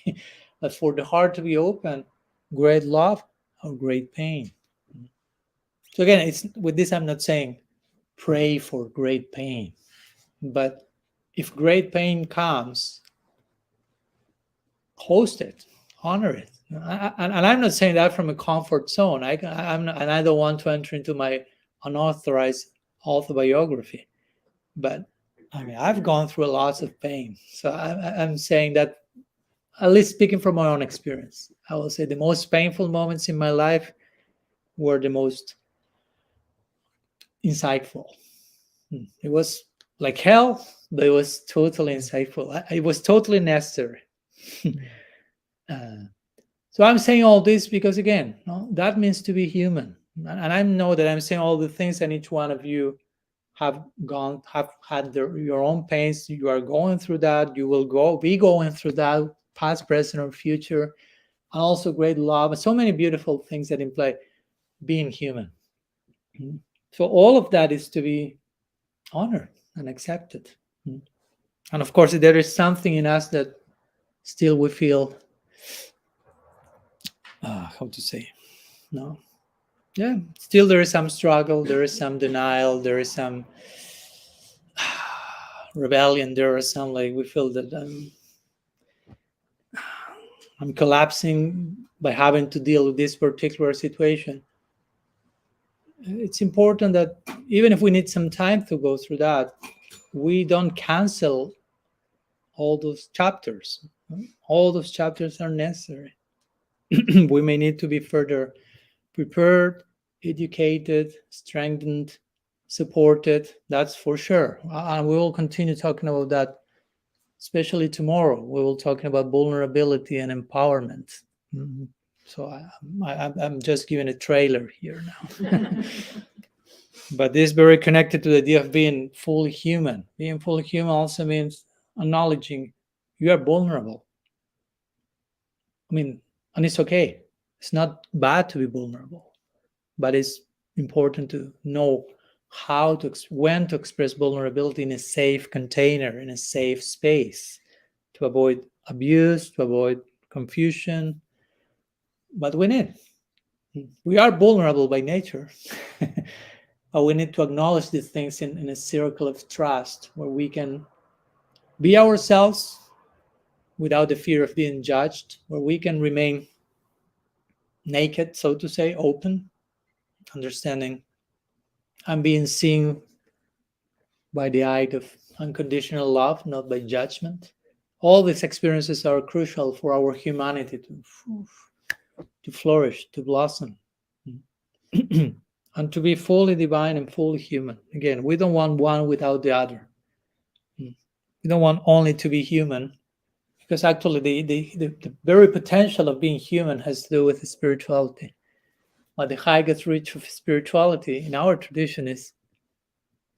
But for the heart to be open, great love or great pain. So again, it's with this, I'm not saying pray for great pain, but if great pain comes, host it, honor it. And I'm not saying that from a comfort zone. I'm not, and I don't want to enter into my unauthorized autobiography, but I mean, I've gone through lots of pain. So I'm saying that, at least speaking from my own experience, I will say the most painful moments in my life were the most insightful. It was like hell, but it was totally insightful. It was totally necessary. So I'm saying all this because, again, that means to be human. And I know that I'm saying all the things that each one of you have had your own pains. You are going through that. You will be going through that, past, present, or future. And also great love. So many beautiful things that imply being human. So all of that is to be honored and accepted. And of course, there is something in us that still we feel, how to say, still there is some struggle, there is some denial, there is some rebellion, there is some we feel that I'm collapsing by having to deal with this particular situation. It's important that even if we need some time to go through that, we don't cancel all those chapters. All those chapters are necessary. We may need to be further prepared, educated, strengthened, supported. That's for sure. And we will continue talking about that, especially tomorrow. We will talking about vulnerability and empowerment. So I'm just giving a trailer here now. But this is very connected to the idea of being fully human. Being fully human also means acknowledging you are vulnerable. I mean, and it's okay. It's not bad to be vulnerable, but it's important to know when to express vulnerability in a safe container, in a safe space, to avoid abuse, to avoid confusion. But we are vulnerable by nature. But we need to acknowledge these things in a circle of trust where we can be ourselves without the fear of being judged, where we can remain naked, so to say, open, understanding and being seen by the eye of unconditional love, not by judgment. All these experiences are crucial for our humanity to flourish, to blossom, and to be fully divine and fully human. Again, we don't want one without the other. We don't want only to be human, because actually the very potential of being human has to do with spirituality. But the highest reach of spirituality in our tradition is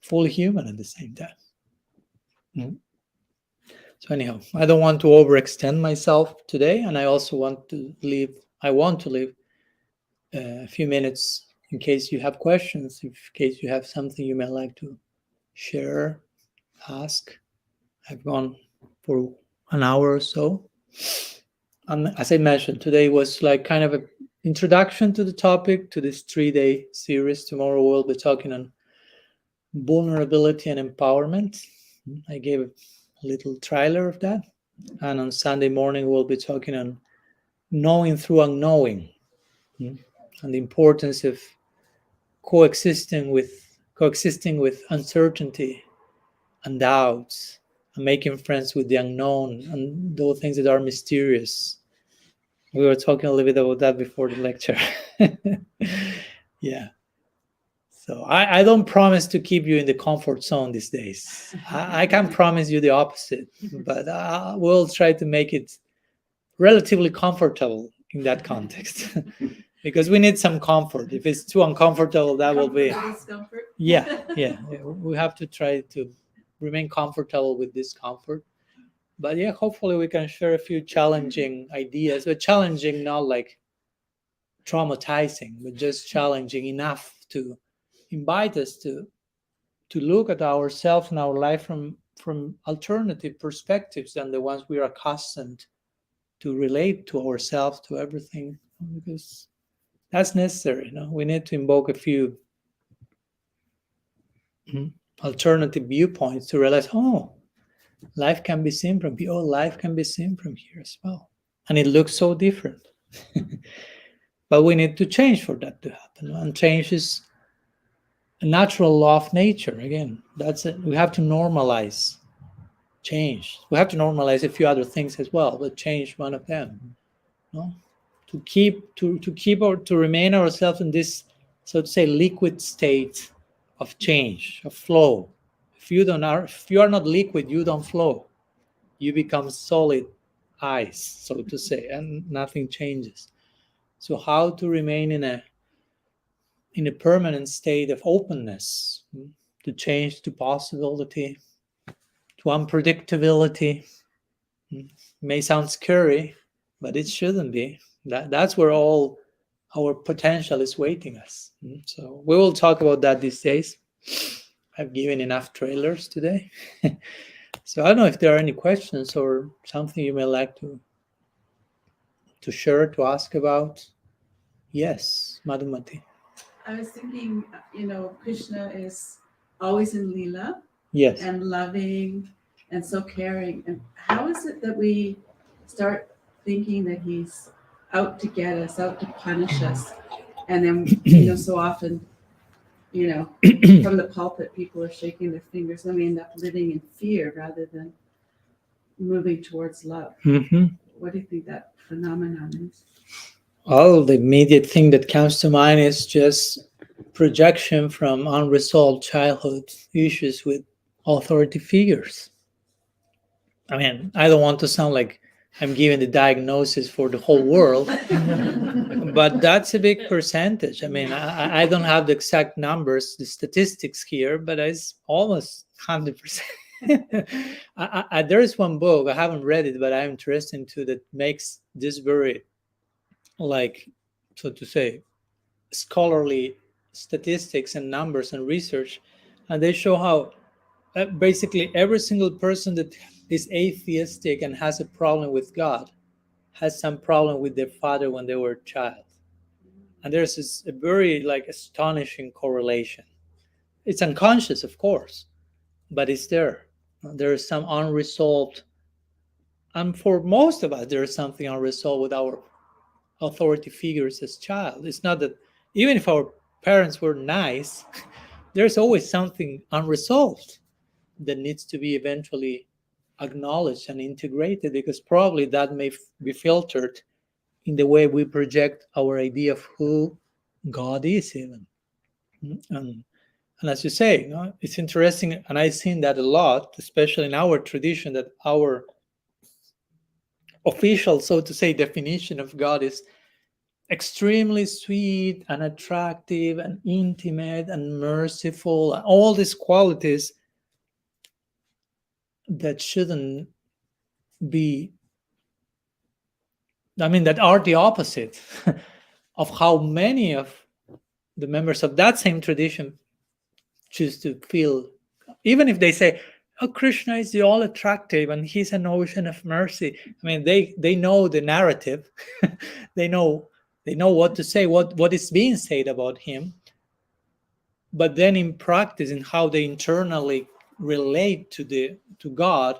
fully human at the same time. So anyhow, I don't want to overextend myself today, and I also want to leave a few minutes in case you have questions, in case you have something you may like to share, ask. I've gone for an hour or so. And as I mentioned, today was kind of an introduction to the topic, to this 3-day series. Tomorrow we'll be talking on vulnerability and empowerment. I gave a little trailer of that. And on Sunday morning, we'll be talking on knowing through unknowing, and the importance of coexisting with uncertainty and doubts and making friends with the unknown and those things that are mysterious. We were talking a little bit about that before the lecture. Yeah. So I don't promise to keep you in the comfort zone these days. I can promise you the opposite, but we'll try to make it relatively comfortable in that context. Because we need some comfort. If it's too uncomfortable, that will be discomfort. yeah. We have to try to remain comfortable with discomfort. But yeah, hopefully we can share a few challenging ideas, but challenging not like traumatizing, but just challenging enough to invite us to look at ourselves and our life from alternative perspectives than the ones we are accustomed to relate to ourselves, to everything, because that's necessary. We need to invoke a few alternative viewpoints to realize, oh, life can be seen from here. Oh, life can be seen from here as well, and it looks so different. But we need to change for that to happen, and change is a natural law of nature. Again, that's it. We have to normalize change. We have to normalize a few other things as well, but change one of them. No, to remain ourselves in this, so to say, liquid state of change, of flow. If you are not liquid, you don't flow. You become solid ice, so to say, and nothing changes. So how to remain in a permanent state of openness to change, to possibility, to unpredictability. May sound scary, but it shouldn't be. That's where all our potential is waiting us. So we will talk about that these days. I've given enough trailers today. So I don't know if there are any questions or something you may like to share, to ask about. Yes, Madhumati. I was thinking, Krishna is always in Leela Yes. and loving and so caring. And how is it that we start thinking that he's out to get us, out to punish us? And then, so often, from the pulpit, people are shaking their fingers and we end up living in fear rather than moving towards love. What do you think that phenomenon is? Well, the immediate thing that comes to mind is just projection from unresolved childhood issues with authority figures. I mean, I don't want to sound like I'm giving the diagnosis for the whole world, but that's a big percentage. I mean, I don't have the exact numbers, the statistics here, but it's almost 100%. There is one book, I haven't read it, but I'm interested into that makes this very, like, so to say, scholarly statistics and numbers and research, and they show how basically every single person that is atheistic and has a problem with God has some problem with their father when they were a child. And there's a very astonishing correlation. It's unconscious, of course, but it's there. There is some unresolved, and for most of us there is something unresolved with our authority figures as child. It's not that even if our parents were nice, there's always something unresolved that needs to be eventually acknowledged and integrated, because probably that may be filtered in the way we project our idea of who God is even. And as you say, it's interesting, and I've seen that a lot, especially in our tradition, that our official, so to say, definition of God is extremely sweet and attractive and intimate and merciful, and all these qualities that shouldn't be, that are the opposite of how many of the members of that same tradition choose to feel. Even if they say, oh, Krishna is the all attractive and he's an ocean of mercy. They know the narrative. they know what to say, what is being said about him. But then in practice, in how they internally relate to God,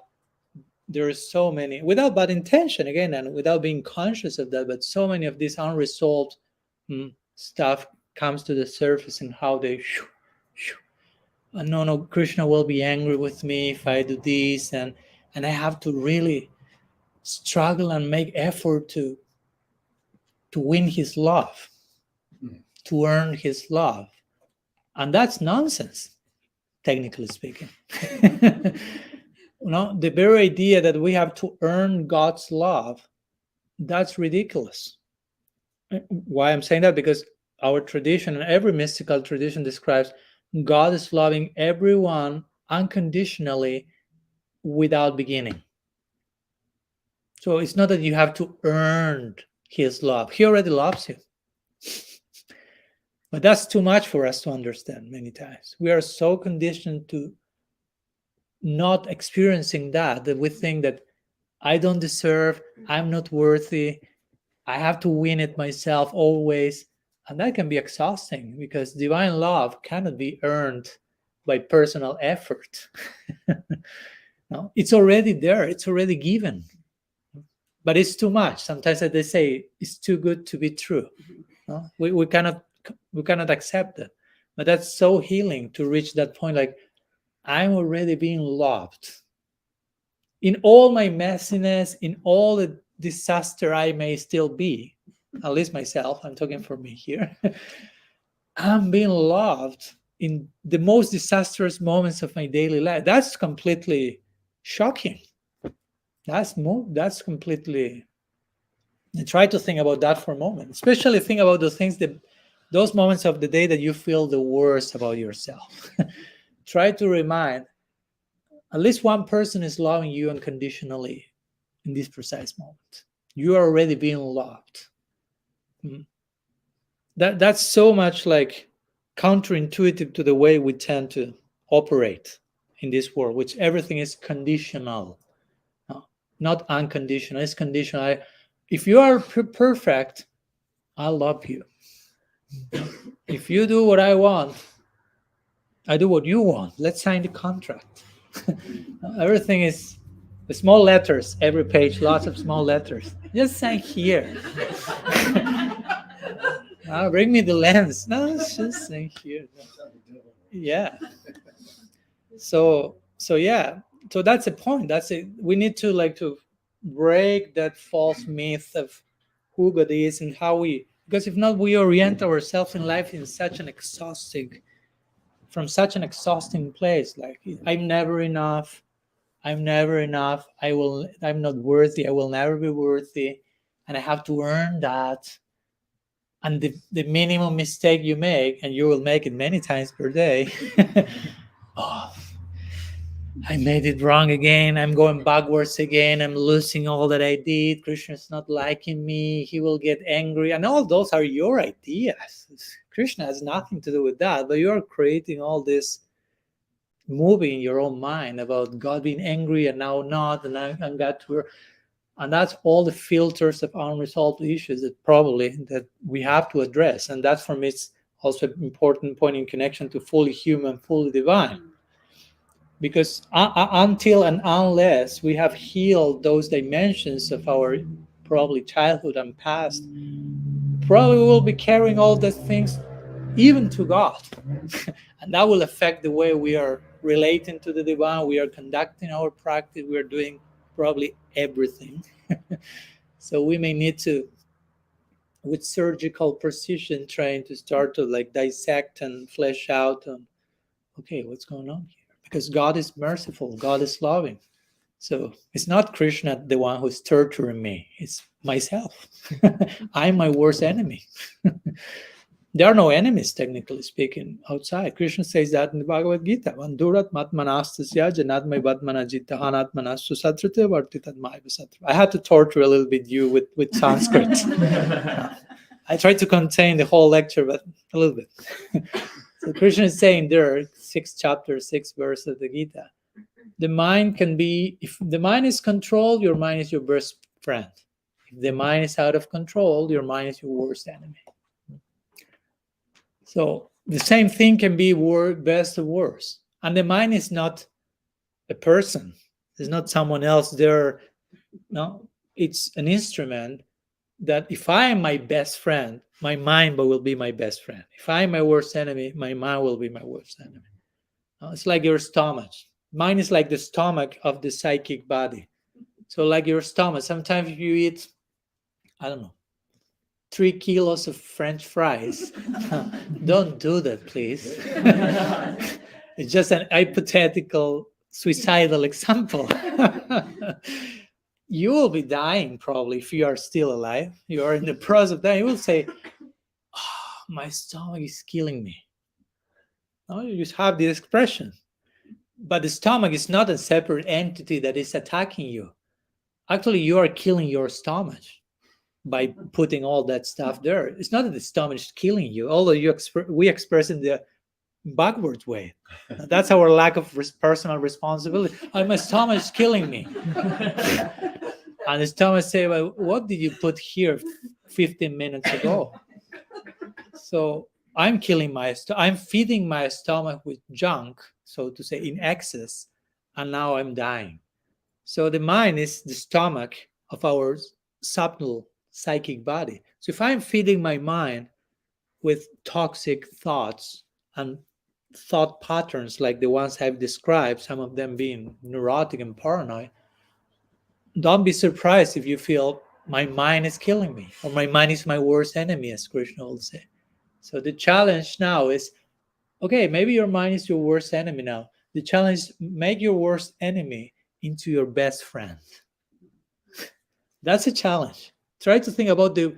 there are so many, without bad intention again, and without being conscious of that, but so many of this unresolved stuff comes to the surface in how they no, Krishna will be angry with me if I do this, and I have to really struggle and make effort to win his love, to earn his love. And that's nonsense, technically speaking. The very idea that we have to earn God's love, that's ridiculous. Why I'm saying that? Because our tradition, and every mystical tradition, describes God is loving everyone unconditionally without beginning. So it's not that you have to earn his love. He already loves you. But that's too much for us to understand many times. We are so conditioned to not experiencing that we think that I don't deserve, I'm not worthy, I have to win it myself always. And that can be exhausting, because divine love cannot be earned by personal effort. No, it's already there, it's already given. But it's too much. Sometimes they say it's too good to be true. No? We cannot accept it. But that's so healing to reach that point, like, I'm already being loved. In all my messiness, in all the disaster I may still be, at least myself, I'm talking for me here, I'm being loved in the most disastrous moments of my daily life. That's completely shocking. That's completely... And try to think about that for a moment. Especially think about those moments of the day that you feel the worst about yourself. Try to remind, at least one person is loving you unconditionally in this precise moment. You are already being loved. That's so much like counterintuitive to the way we tend to operate in this world, which everything is conditional, not unconditional. It's conditional. If you are perfect, I love you. If you do what I want, I do what you want. Let's sign the contract. Everything is small letters, every page, lots of small letters. Just sign here. Bring me the lens. No, it's just sign here. Yeah. So yeah. So that's a point. That's it. We need to break that false myth of who God is and how because if not, we orient ourselves in life in such an exhausting place. Like, I'm never enough. I'm not worthy. I will never be worthy. And I have to earn that. And the minimum mistake you make, and you will make it many times per day, oh, I made it wrong again. I'm going backwards again. I'm losing all that I did. Krishna's not liking me. He will get angry. And all those are your ideas. Krishna has nothing to do with that. But you're creating all this movie in your own mind about God being angry and now not. And God to... And that's all the filters of unresolved issues that we have to address. And that, for me, it's also an important point in connection to fully human, fully divine. Because until and unless we have healed those dimensions of our probably childhood and past, probably we will be carrying all those things even to God. And that will affect the way we are relating to the divine, we are conducting our practice, we are doing probably everything. So we may need to, with surgical precision, trying to start to dissect and flesh out okay, what's going on here? Because God is merciful, God is loving. So it's not Krishna the one who's torturing me, it's myself. I'm my worst enemy. There are no enemies, technically speaking, outside. Krishna says that in the Bhagavad Gita. Vandurat matmanastasya janadmai badmanajita anatmanastu satrite vartitatmai vasatra. I had to torture a little bit you with Sanskrit. I tried to contain the whole lecture, but a little bit. So Krishna is saying there, 6 chapters, 6 verses of the Gita. The mind can be, if the mind is controlled, your mind is your best friend. If the mind is out of control, your mind is your worst enemy. So the same thing can be best or worse. And the mind is not a person. It's not someone else there. No, it's an instrument that if I am my best friend, my mind will be my best friend. If I am my worst enemy, my mind will be my worst enemy. It's like your stomach. Mine is like the stomach of the psychic body. So like your stomach, sometimes if you eat, I don't know, 3 kilos of French fries, don't do that, please. It's just an hypothetical suicidal example. You will be dying probably if you are still alive. You are in the process of dying. You will say, oh, my stomach is killing me. No, you just have the expression. But the stomach is not a separate entity that is attacking you. Actually, you are killing your stomach by putting all that stuff there. It's not that the stomach is killing you, although we express in the backward way. That's our lack of personal responsibility. Oh, my stomach is killing me. And the stomach say, well, what did you put here 15 minutes ago? So I'm killing I'm feeding my stomach with junk, so to say, in excess, and now I'm dying. So the mind is the stomach of our subtle psychic body. So if I'm feeding my mind with toxic thoughts and thought patterns like the ones I've described, some of them being neurotic and paranoid, don't be surprised if you feel my mind is killing me, or my mind is my worst enemy, as Krishna will say. So the challenge now is, okay, maybe your mind is your worst enemy now. The challenge is make your worst enemy into your best friend. That's a challenge. Try to think about the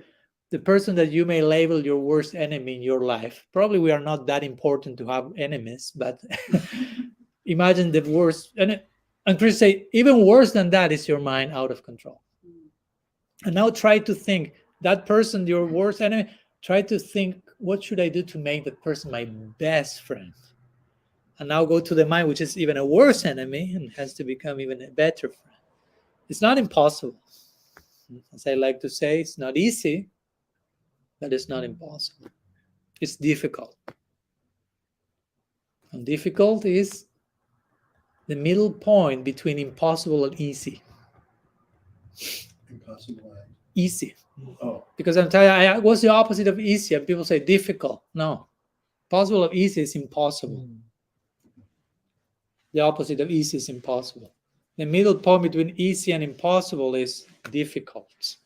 person that you may label your worst enemy in your life. Probably we are not that important to have enemies, but imagine the worst. And Chris say, even worse than that is your mind out of control. And now try to think, that person, your worst enemy, try to think, what should I do to make that person my best friend? And now go to the mind, which is even a worse enemy and has to become even a better friend. It's not impossible. As I like to say, it's not easy, but it's not impossible. It's difficult. And difficult is the middle point between impossible and easy. Impossible. Easy. Oh. Because I'm telling you, what's the opposite of easy? And people say difficult. No. Possible of easy is impossible. The opposite of easy is impossible. The middle point between easy and impossible is difficult.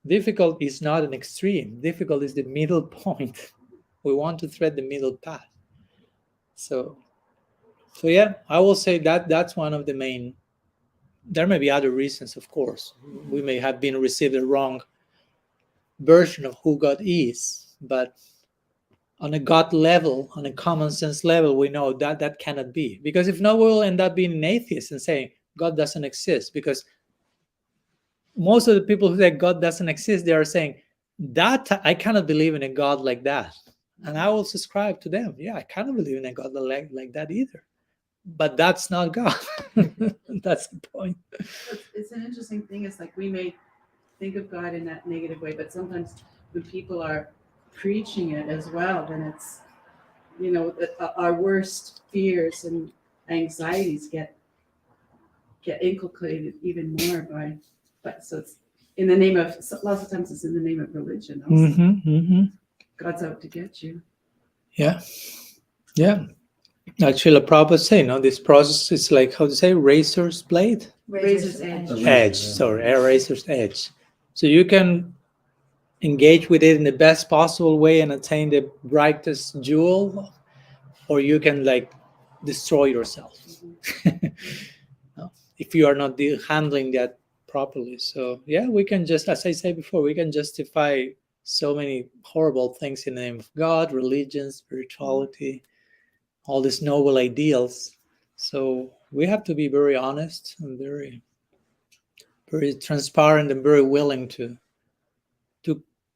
Difficult is not an extreme. Difficult is the middle point. We want to thread the middle path. So yeah, I will say that that's one of the main. There may be other reasons, of course. We may have been received a wrong version of who God is, but on a God level, on a common sense level, we know that that cannot be. Because if not, we'll end up being an atheist and saying God doesn't exist. Because most of the people who say God doesn't exist, they are saying that I cannot believe in a God like that. And I will subscribe to them. Yeah, I cannot believe in a God like that either. But that's not God. That's the point. It's an interesting thing. It's like we may think of God in that negative way, but sometimes when people are preaching it as well, then it's, our worst fears and anxieties get inculcated even more but so it's in the name of, lots of times it's in the name of religion also. God's out to get you. Yeah. Actually, the Prabhupada say, this process is like, how to say, razor's blade? Razor's edge. Razor's edge. So you can engage with it in the best possible way and attain the brightest jewel, or you can destroy yourself if you are not handling that properly. So yeah, we can just, as I said before, we can justify so many horrible things in the name of God, religion, spirituality, all these noble ideals. So we have to be very honest and very, very transparent and very willing to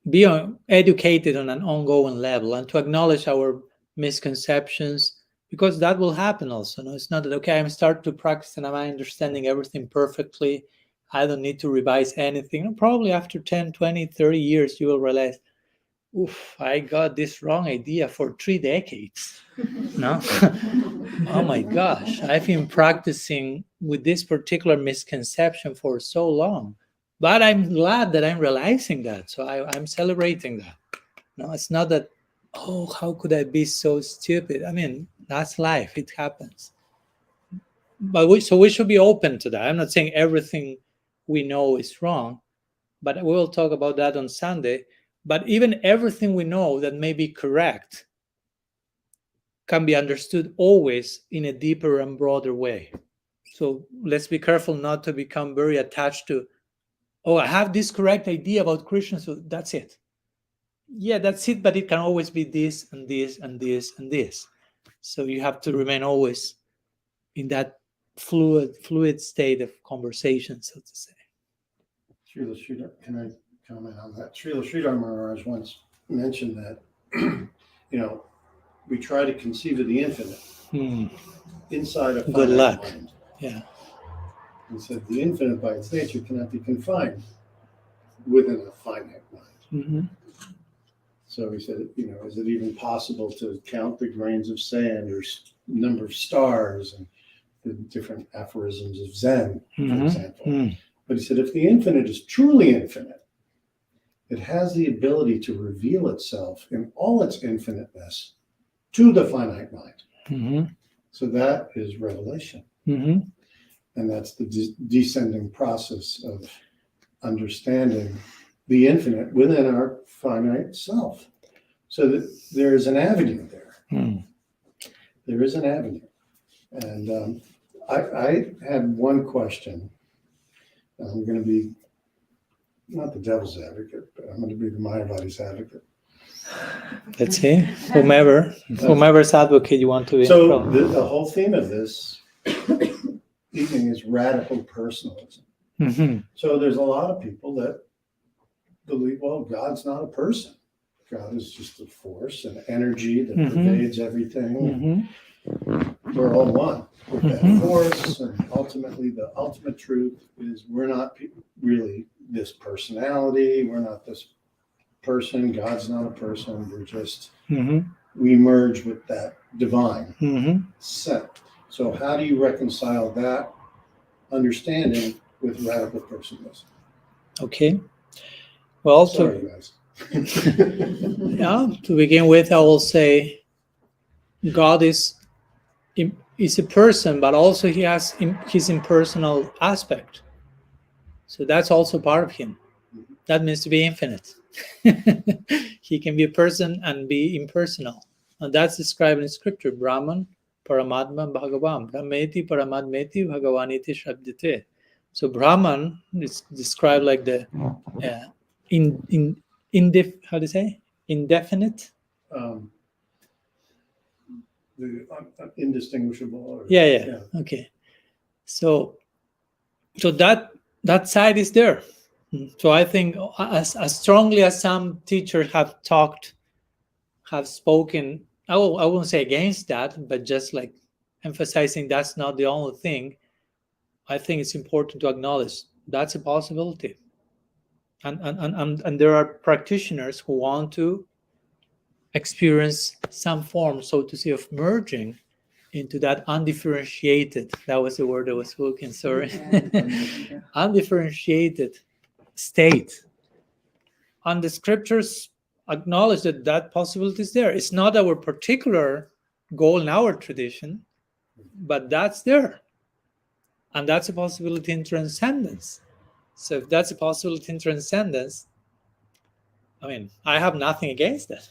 be educated on an ongoing level and to acknowledge our misconceptions, because that will happen also. It's not that, okay, I'm starting to practice and I'm understanding everything perfectly, I don't need to revise anything. And probably after 10, 20, 30 years, you will realize, oof, I got this wrong idea for 3 decades. No? Oh my gosh, I've been practicing with this particular misconception for so long. But I'm glad that I'm realizing that. So I'm celebrating that. No, it's not that, oh, how could I be so stupid? I mean, that's life. It happens. But we should be open to that. I'm not saying everything we know is wrong, but we'll talk about that on Sunday. But even everything we know that may be correct can be understood always in a deeper and broader way. So let's be careful not to become very attached to, oh, I have this correct idea about Christians, so that's it. Yeah, that's it, but it can always be this and this and this and this. So you have to remain always in that fluid state of conversation, so to say. Srila Sridhar, can I comment on that? Srila Sridhar Maharaj once mentioned that, we try to conceive of the infinite inside a Good finite luck. mind. Yeah. He said the infinite by its nature cannot be confined within a finite mind. Mm-hmm. So he said, is it even possible to count the grains of sand or number of stars and the different aphorisms of Zen, for example? Mm-hmm. But he said, if the infinite is truly infinite, it has the ability to reveal itself in all its infiniteness to the finite mind. Mm-hmm. So that is revelation. Mm-hmm. And that's the descending process of understanding the infinite within our finite self. So that there is an avenue there. Mm. There is an avenue. And I had one question. I'm going to be not the devil's advocate, but I'm going to be the Mayavadi's advocate. Let's see. Whomever's advocate you want to be. So the whole theme of this evening is radical personalism. Mm-hmm. So there's a lot of people that believe, well, God's not a person. God is just a force, an energy that pervades everything. Mm-hmm. We're all one with that force, and ultimately the ultimate truth is we're not really this personality. We're not this person. God's not a person. We're just, we merge with that divine set. So how do you reconcile that understanding with radical personalism? Okay. Well, Sorry, guys. to begin with, I will say God is a person, but also he has his impersonal aspect. So that's also part of him. That means to be infinite. He can be a person and be impersonal. And that's described in scripture. Brahman, Paramatma, Bhagavan. Brahmeti, Paramatmeti, Bhagavaniti, Shabdite. So Brahman is described like the how do you say? Indefinite? The indistinguishable. Yeah. Okay. So that side is there. So I think as strongly as some teachers have spoken, I won't say against that, but just like emphasizing that's not the only thing. I think it's important to acknowledge that's a possibility. And there are practitioners who want to experience some form, so to say, of merging into that undifferentiated, that was the word I was looking, sorry, undifferentiated state. And the scriptures acknowledge that possibility is there. It's not our particular goal in our tradition, but that's there. And that's a possibility in transcendence. So if that's a possibility in transcendence, I mean, I have nothing against that.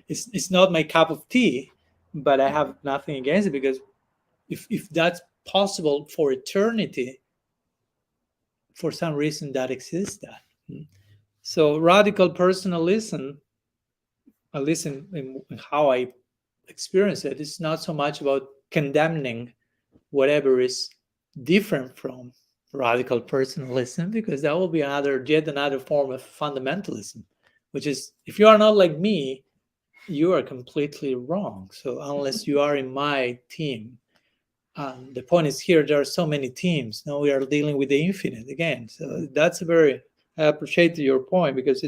It's not my cup of tea, but I have nothing against it, because if that's possible for eternity, for some reason that exists. So radical personalism, at least in how I experience it, it's not so much about condemning whatever is different from radical personalism, because that will be yet another form of fundamentalism, which is, if you are not like me, you are completely wrong. So unless you are in my team, the point is here, there are so many teams. Now we are dealing with the infinite again. So that's I appreciate your point, because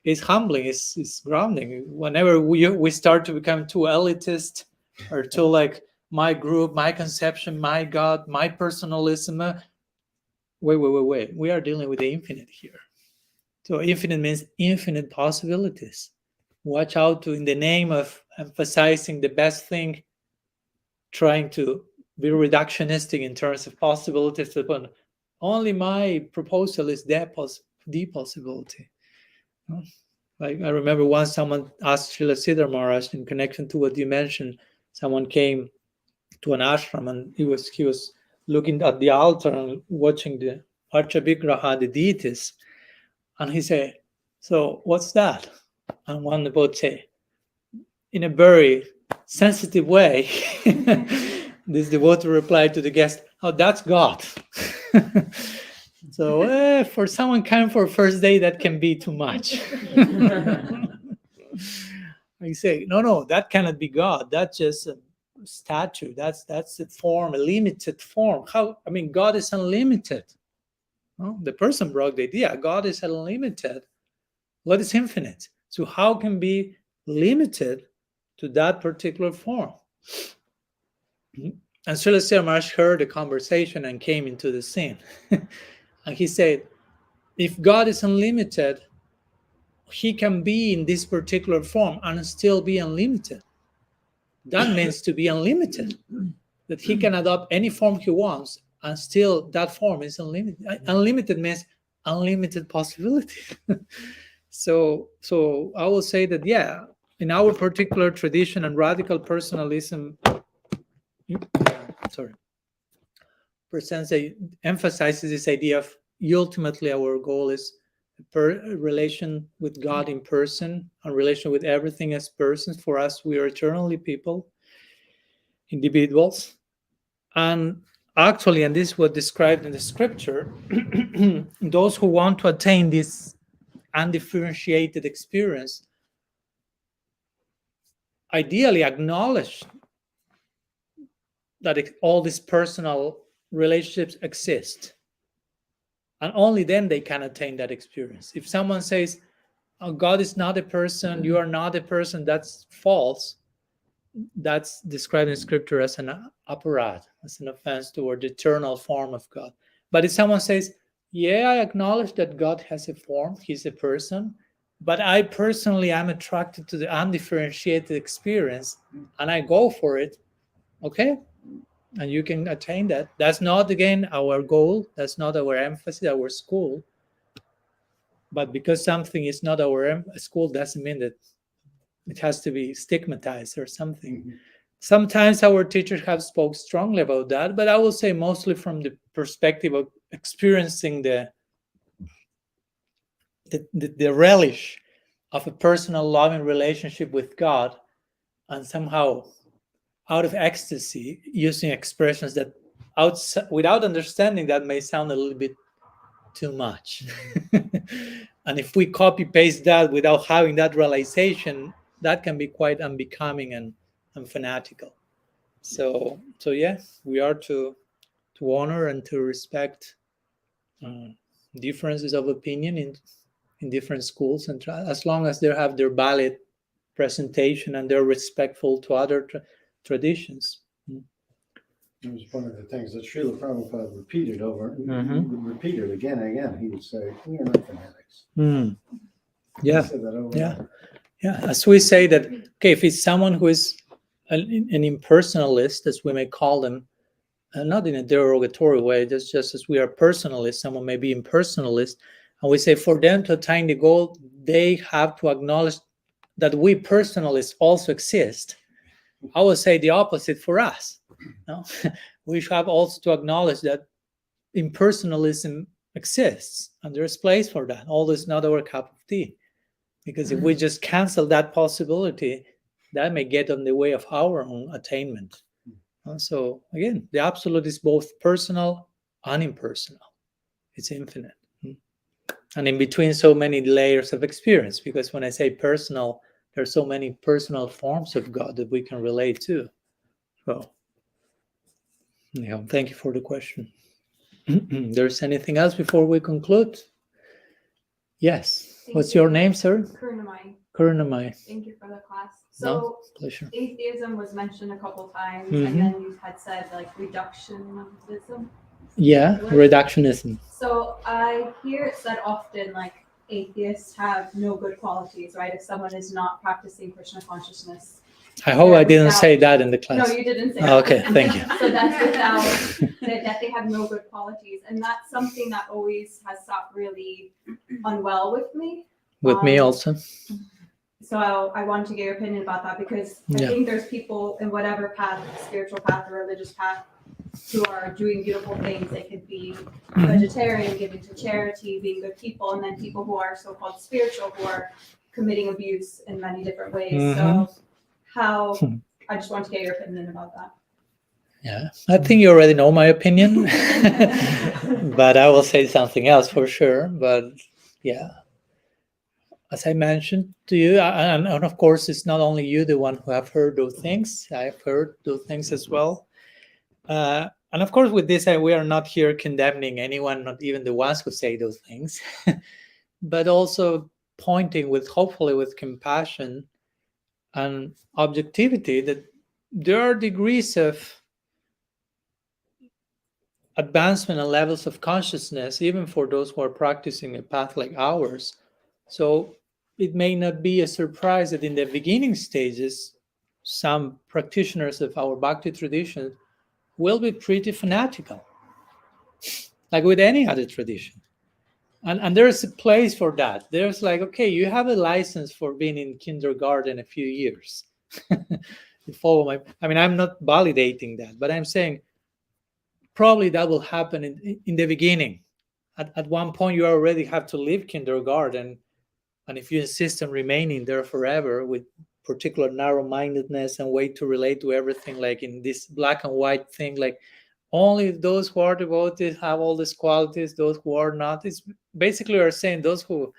it's humbling, it's grounding. Whenever we start to become too elitist or too like my group, my conception, my God, my personalism, wait. We are dealing with the infinite here. So infinite means infinite possibilities watch out to, in the name of emphasizing the best thing, trying to be reductionistic in terms of possibilities. But only my proposal is the possibility. Like I remember once someone asked Srila Siddhar Maharaj in connection to what you mentioned. Someone came to an ashram and he was looking at the altar and watching the Archa Vigraha, the deities, and he said, "So what's that?" And one would say, in a very sensitive way, this devotee replied to the guest, "Oh, that's God." So for someone coming for a first day, that can be too much. I say, no, that cannot be God. That's just a statue. That's a form, a limited form. God is unlimited. Well, the person brought the idea, God is unlimited. God is infinite. So how can be limited to that particular form? And Srila Siddhar Maharaj heard the conversation and came into the scene. And he said, if God is unlimited, he can be in this particular form and still be unlimited. That means to be unlimited, that he can adopt any form he wants and still that form is unlimited. Unlimited means unlimited possibility. So I will say that, yeah, in our particular tradition and radical personalism, emphasizes this idea of ultimately our goal is relation with God in person and relation with everything as persons. For us, we are eternally people, individuals. And actually, and this is what described in the scripture, those who want to attain this undifferentiated experience ideally acknowledge that all these personal relationships exist. And only then they can attain that experience. If someone says, oh, God is not a person, you are not a person, that's false. That's described in scripture as an aparad, as an offense toward the eternal form of God. But if someone says, yeah, I acknowledge that God has a form, he's a person, but I personally am attracted to the undifferentiated experience and I go for it, okay? And you can attain that. That's not, again, our goal. That's not our emphasis, our school. But because something is not our school doesn't mean that it has to be stigmatized or something. Mm-hmm. Sometimes our teachers have spoke strongly about that, but I will say mostly from the perspective of experiencing the relish of a personal loving relationship with God, and somehow out of ecstasy, using expressions that without understanding that may sound a little bit too much. And if we copy paste that without having that realization, that can be quite unbecoming and fanatical. So yeah, we are to honor and to respect differences of opinion in different schools, and as long as they have their valid presentation and they're respectful to other traditions. It was one of the things that Srila Prabhupada repeated over. Mm-hmm. He would repeat it again and again. He would say, we are not fanatics. Yeah. He said that over yeah. Yeah. As we say that, okay, if it's someone who is an impersonalist, as we may call them, not in a derogatory way, just as we are personalists, someone may be impersonalist, and we say for them to attain the goal, they have to acknowledge that we personalists also exist. I would say the opposite for us. No? We have also to acknowledge that impersonalism exists and there's place for that. Although it's not our cup of tea. Because if we just cancel that possibility, that may get in the way of our own attainment. So again, the absolute is both personal and impersonal. It's infinite. And in between, so many layers of experience. Because when I say personal, there's so many personal forms of God that we can relate to. So, yeah, thank you for the question. There's anything else before we conclude? Yes. What's your name, sir? Karunamai. Thank you for the class. So, pleasure. Atheism was mentioned a couple times, and then you had said like reductionism. Yeah, reductionism. So I hear it said often like atheists have no good qualities, right? If someone is not practicing Krishna consciousness. I hope I didn't without- say that in the No, class. you didn't say Oh, that. okay, thank you. So that's without, that they have no good qualities. And that's something that always has sat really unwell with me. With me also. So I wanted to get your opinion about that, because I Yeah. think there's people in whatever path, spiritual path or religious path, who are doing beautiful things. They could be Mhm. vegetarian, giving to charity, being good people, and then people who are so-called spiritual, who are committing abuse in many different ways. So how, I just want to get your opinion about that. Yeah, I think you already know my opinion, but I will say something else for sure. But yeah, as I mentioned to you, and of course, it's not only you, the one who have heard those things. I've heard those things as well. And of course, with this, we are not here condemning anyone, not even the ones who say those things, but also pointing with, hopefully, with compassion and objectivity, that there are degrees of advancement and levels of consciousness, even for those who are practicing a path like ours. So it may not be a surprise that in the beginning stages, some practitioners of our Bhakti tradition will be pretty fanatical, like with any other tradition. And there's a place for that. There's like, okay, you have a license for being in kindergarten a few years. You follow my, I mean, I'm not validating that, but I'm saying probably that will happen in the beginning. At one point, you already have to leave kindergarten. And if you insist on remaining there forever with particular narrow-mindedness and way to relate to everything, like in this black and white thing, like only those who are devoted have all these qualities, those who are not, it's basically are saying those who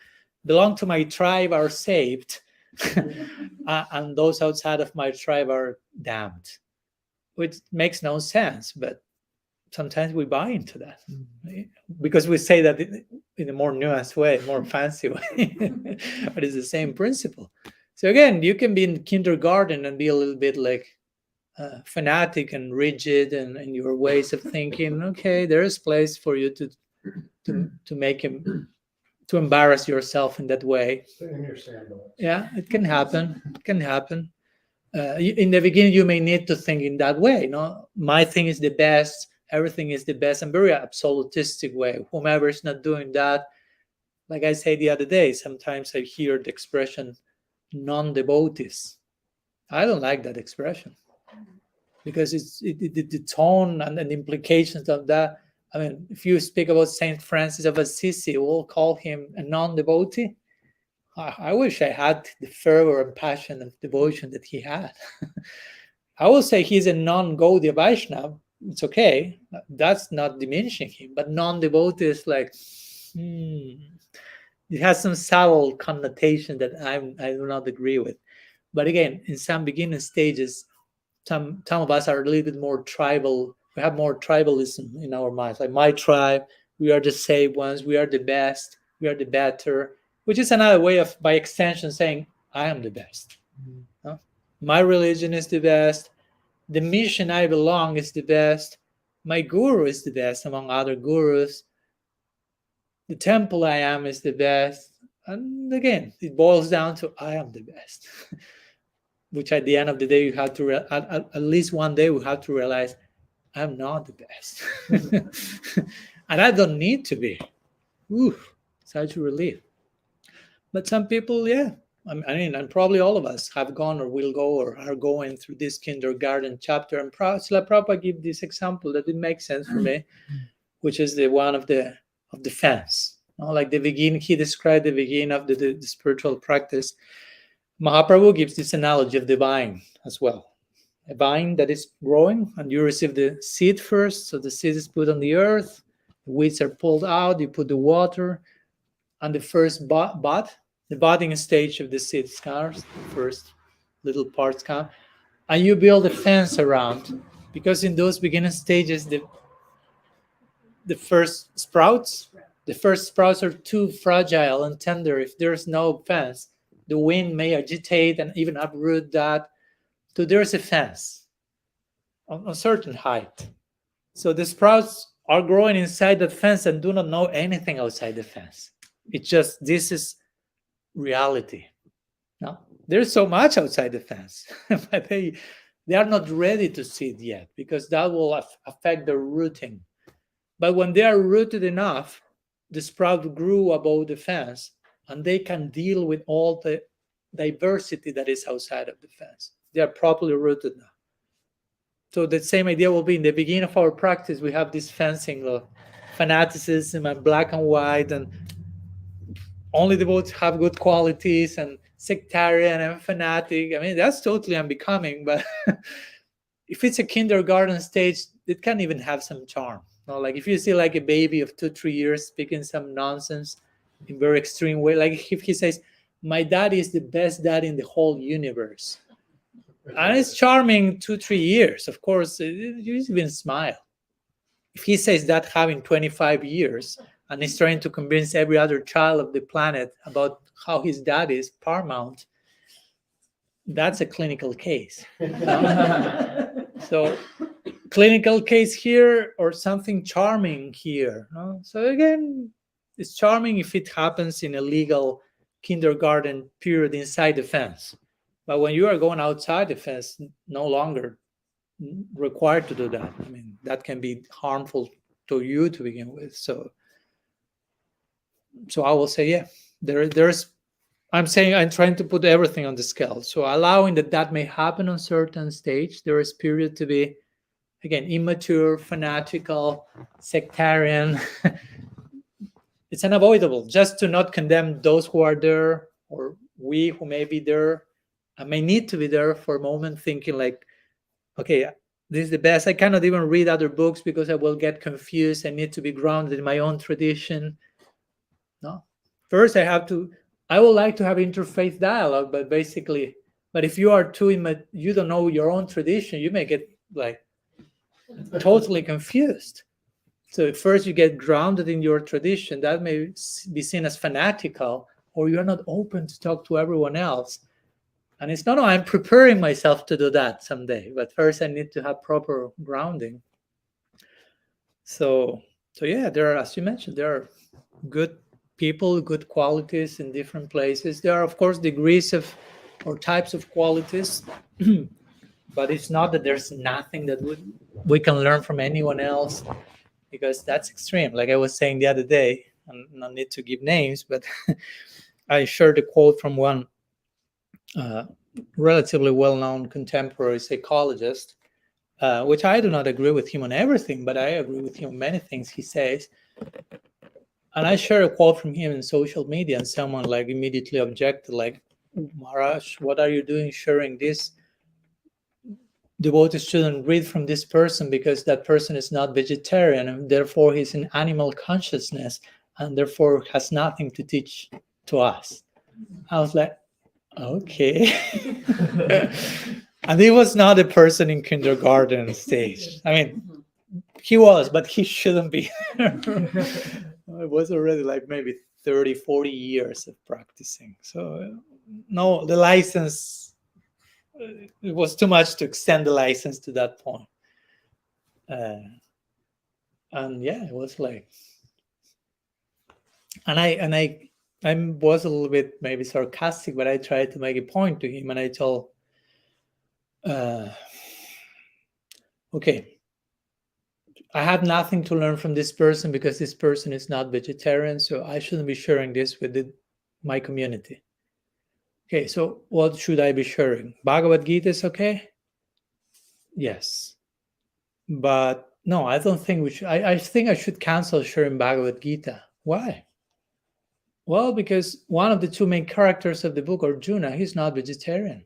belong to my tribe are saved and those outside of my tribe are damned, which makes no sense. But sometimes we buy into that because we say that in a more nuanced way, more fancy way, but it's the same principle. So again, you can be in kindergarten and be a little bit like fanatic and rigid in your ways of thinking. Okay, there is place for you to make him to embarrass yourself in that way. In your sandals. Yeah, it can happen. It can happen. In the beginning, you may need to think in that way. No, my thing is the best. Everything is the best. And very absolutistic way. Whomever is not doing that, like I said the other day, sometimes I hear the expression non-devotees. I don't like that expression because the tone and the implications of that. I mean, if you speak about Saint Francis of Assisi, we'll call him a non-devotee. I wish I had the fervor and passion of devotion that he had. I will say he's a non-Gaudiya Vaishnava. It's okay. That's not diminishing him. But non-devotee is like, it has some subtle connotation that I do not agree with. But again, in some beginning stages, some of us are a little bit more tribal. We have more tribalism in our minds. Like my tribe, we are the saved ones. We are the best. We are the better. Which is another way of, by extension, saying I am the best. No? My religion is the best. The mission I belong is the best. My guru is the best among other gurus. The temple I am is the best. And again, it boils down to I am the best. Which at the end of the day, you have to, at least one day, we have to realize I'm not the best. And I don't need to be. Oof, such a relief. But some people, yeah. I mean, and probably all of us have gone or will go or are going through this kindergarten chapter. And Srila Prabhupada give this example that it makes sense for me, which is the one of the fence. You know, like the beginning, he described the beginning of the spiritual practice. Mahaprabhu gives this analogy of the vine as well. A vine that is growing, and you receive the seed first. So the seed is put on the earth, the weeds are pulled out, you put the water, and the first the budding stage of the seed comes, the first little parts come, and you build a fence around, because in those beginning stages, the first sprouts are too fragile and tender. If there's no fence, the wind may agitate and even uproot that. So there's a fence on a certain height. So the sprouts are growing inside the fence and do not know anything outside the fence. It's just, this is reality. No, there's so much outside the fence, but they are not ready to see it yet, because that will affect their rooting. But when they are rooted enough, the sprout grew above the fence, and they can deal with all the diversity that is outside of the fence. They are properly rooted now. So the same idea will be in the beginning of our practice. We have this fencing of fanaticism and black and white, and only devotees have good qualities, and sectarian and fanatic. I mean, that's totally unbecoming. But if it's a kindergarten stage, it can even have some charm. Like if you see like a baby of 2-3 years speaking some nonsense in very extreme way, like if he says, "My daddy is the best dad in the whole universe," and it's charming 2-3 years, of course, you even smile. If he says that having 25 years and he's trying to convince every other child of the planet about how his dad is paramount, that's a clinical case. So clinical case here, or something charming here. So again, it's charming if it happens in a legal kindergarten period inside the fence. But when you are going outside the fence, no longer required to do that. I mean, that can be harmful to you to begin with. So I will say, yeah, there's, I'm saying I'm trying to put everything on the scale. So allowing that may happen on certain stage. There is period to be, again, immature, fanatical, sectarian. It's unavoidable, just to not condemn those who are there, or we who may be there. I may need to be there for a moment, thinking like, okay, this is the best. I cannot even read other books because I will get confused. I need to be grounded in my own tradition. No, first I would like to have interfaith dialogue, but if you are you don't know your own tradition, you may get like totally confused. So first you get grounded in your tradition. That may be seen as fanatical, or you're not open to talk to everyone else. And it's not, I'm preparing myself to do that someday, but first I need to have proper grounding. So yeah, there are, as you mentioned, there are good people, good qualities in different places. There are, of course, degrees of or types of qualities, but it's not that there's nothing that we can learn from anyone else, because that's extreme. Like I was saying the other day, and no need to give names, but I shared a quote from one relatively well-known contemporary psychologist, which I do not agree with him on everything, but I agree with him on many things he says. And I shared a quote from him in social media, and someone like immediately objected, like, "Maharaj, what are you doing sharing this? Devotees shouldn't read from this person because that person is not vegetarian, and therefore he's in animal consciousness, and therefore has nothing to teach to us." I was like, okay. And he was not a person in kindergarten stage. I mean, he was, but he shouldn't be. It was already like maybe 30-40 years of practicing. So no, the license, it was too much to extend the license to that point. And yeah, it was like, and I was a little bit maybe sarcastic, but I tried to make a point to him, and I told, okay, I have nothing to learn from this person because this person is not vegetarian, so I shouldn't be sharing this with my community. Okay, so what should I be sharing? Bhagavad Gita is okay? Yes. But no, I don't think we should. I think I should cancel sharing Bhagavad Gita. Why? Well, because one of the two main characters of the book, Arjuna, he's not vegetarian.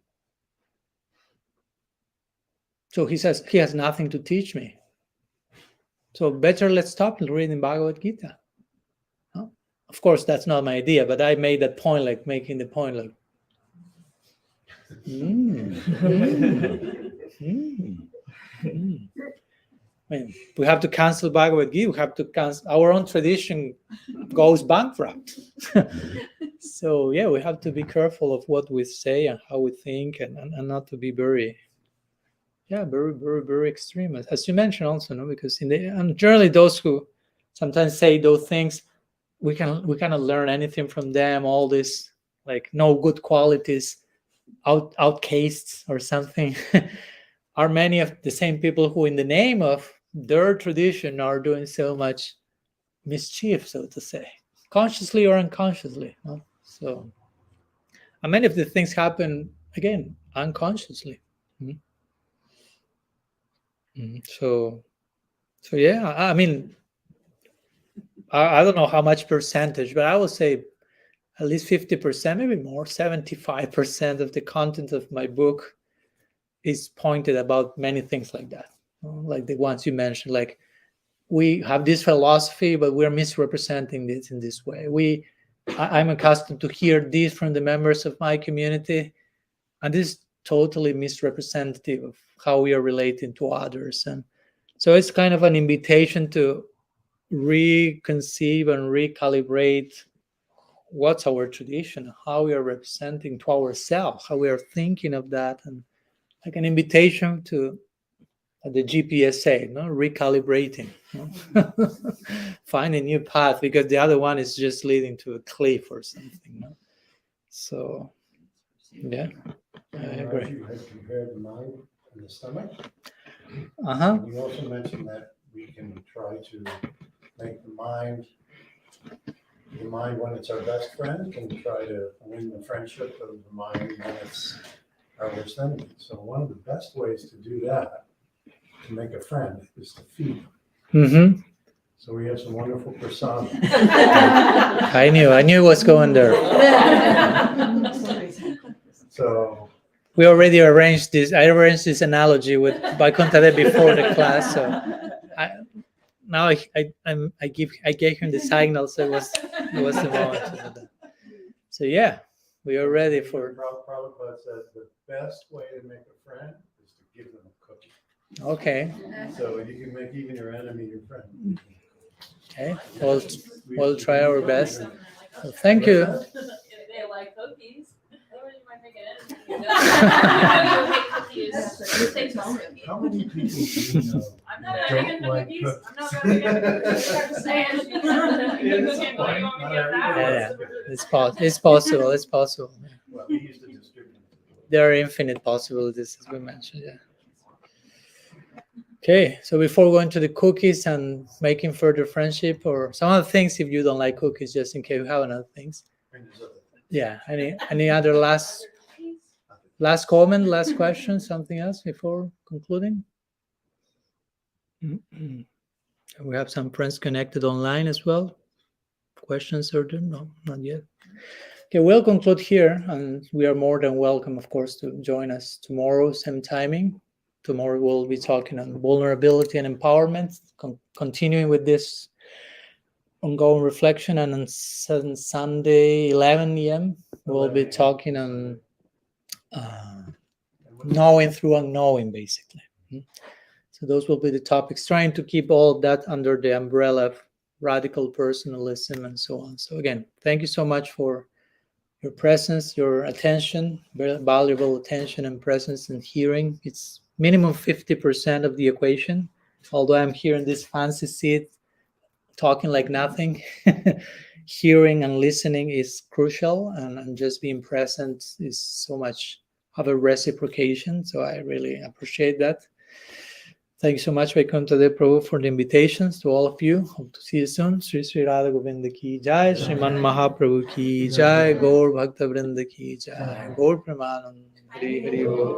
So he says he has nothing to teach me. So better let's stop reading Bhagavad Gita. Huh? Of course, that's not my idea, but I made that point, like making the point, like, I mean, we have to cancel Bhagavad Gita. We have to cancel. Our own tradition goes bankrupt. So yeah, we have to be careful of what we say and how we think, and not to be very, very, very, very extreme, as you mentioned also, no? Because and generally those who sometimes say those things, we cannot learn anything from them. All this like no good qualities, outcasts or something, are many of the same people who, in the name of their tradition, are doing so much mischief, so to say, consciously or unconsciously. No? So, and many of the things happen again unconsciously. So yeah, I mean, I don't know how much percentage, but I would say at least 50%, maybe more, 75% of the content of my book is pointed about many things like that, like the ones you mentioned. Like, we have this philosophy, but we're misrepresenting this in this way. I'm accustomed to hear this from the members of my community, and this is totally misrepresentative of how we are relating to others. And so it's kind of an invitation to reconceive and recalibrate what's our tradition, how we are representing to ourselves, how we are thinking of that, and like an invitation to the GPSA, no, recalibrating, no? Find a new path, because the other one is just leading to a cliff or something. No? So, yeah, I agree. You had compared the mind and the stomach. Uh-huh. You also mentioned that we can try to make the mind, when it's our best friend, can try to win the friendship of the mind when it's our worst enemy. So one of the best ways to do that, to make a friend, is to feed them. So we have some wonderful prasad. I knew it was going there. So We already arranged this. I arranged this analogy with Baikontadev before the class. So I gave him the signal. So it was the moment to do that. So yeah, we are ready for. Prabhupada said the best way to make a friend is to give them a cookie. Okay. So you can make even your enemy your friend. Okay. We'll try our best. So thank you. They like cookies. Otherwise, you might make an enemy. How many people do you know? I'm not that very don't good at like cookies. cookies? I'm not very good at cookies. I'm saying, you want me to get that? Yeah, it's possible. It's possible. Well, we used to distribute. There are infinite possibilities, as we mentioned. Yeah. Okay, so before going to the cookies and making further friendship, or some other things, if you don't like cookies, just in case we have another things. Yeah. Any other last comment, last question, something else before concluding? We have some friends connected online as well. Questions or no, not yet. Okay, we'll conclude here, and we are more than welcome, of course, to join us tomorrow, same timing. Tomorrow we'll be talking on vulnerability and empowerment, continuing with this ongoing reflection. And on Sunday, 11 a.m., we'll be talking on knowing through unknowing, basically. So those will be the topics, trying to keep all of that under the umbrella of radical personalism and so on. So again, thank you so much for your presence, your attention, very valuable attention and presence and hearing. It's minimum 50% of the equation. Although I'm here in this fancy seat talking like nothing, hearing and listening is crucial, and just being present is so much of a reciprocation. So I really appreciate that. Thank you so much, Vaikuntha Prabhu, for the invitations to all of you. Hope to see you soon. Sri Sri Radha Govinda ki jai, Sriman Mahaprabhu ki jai, Gaur Bhakta Vrinda ki jai, Gaur Pramanand, Hari Hari Bol.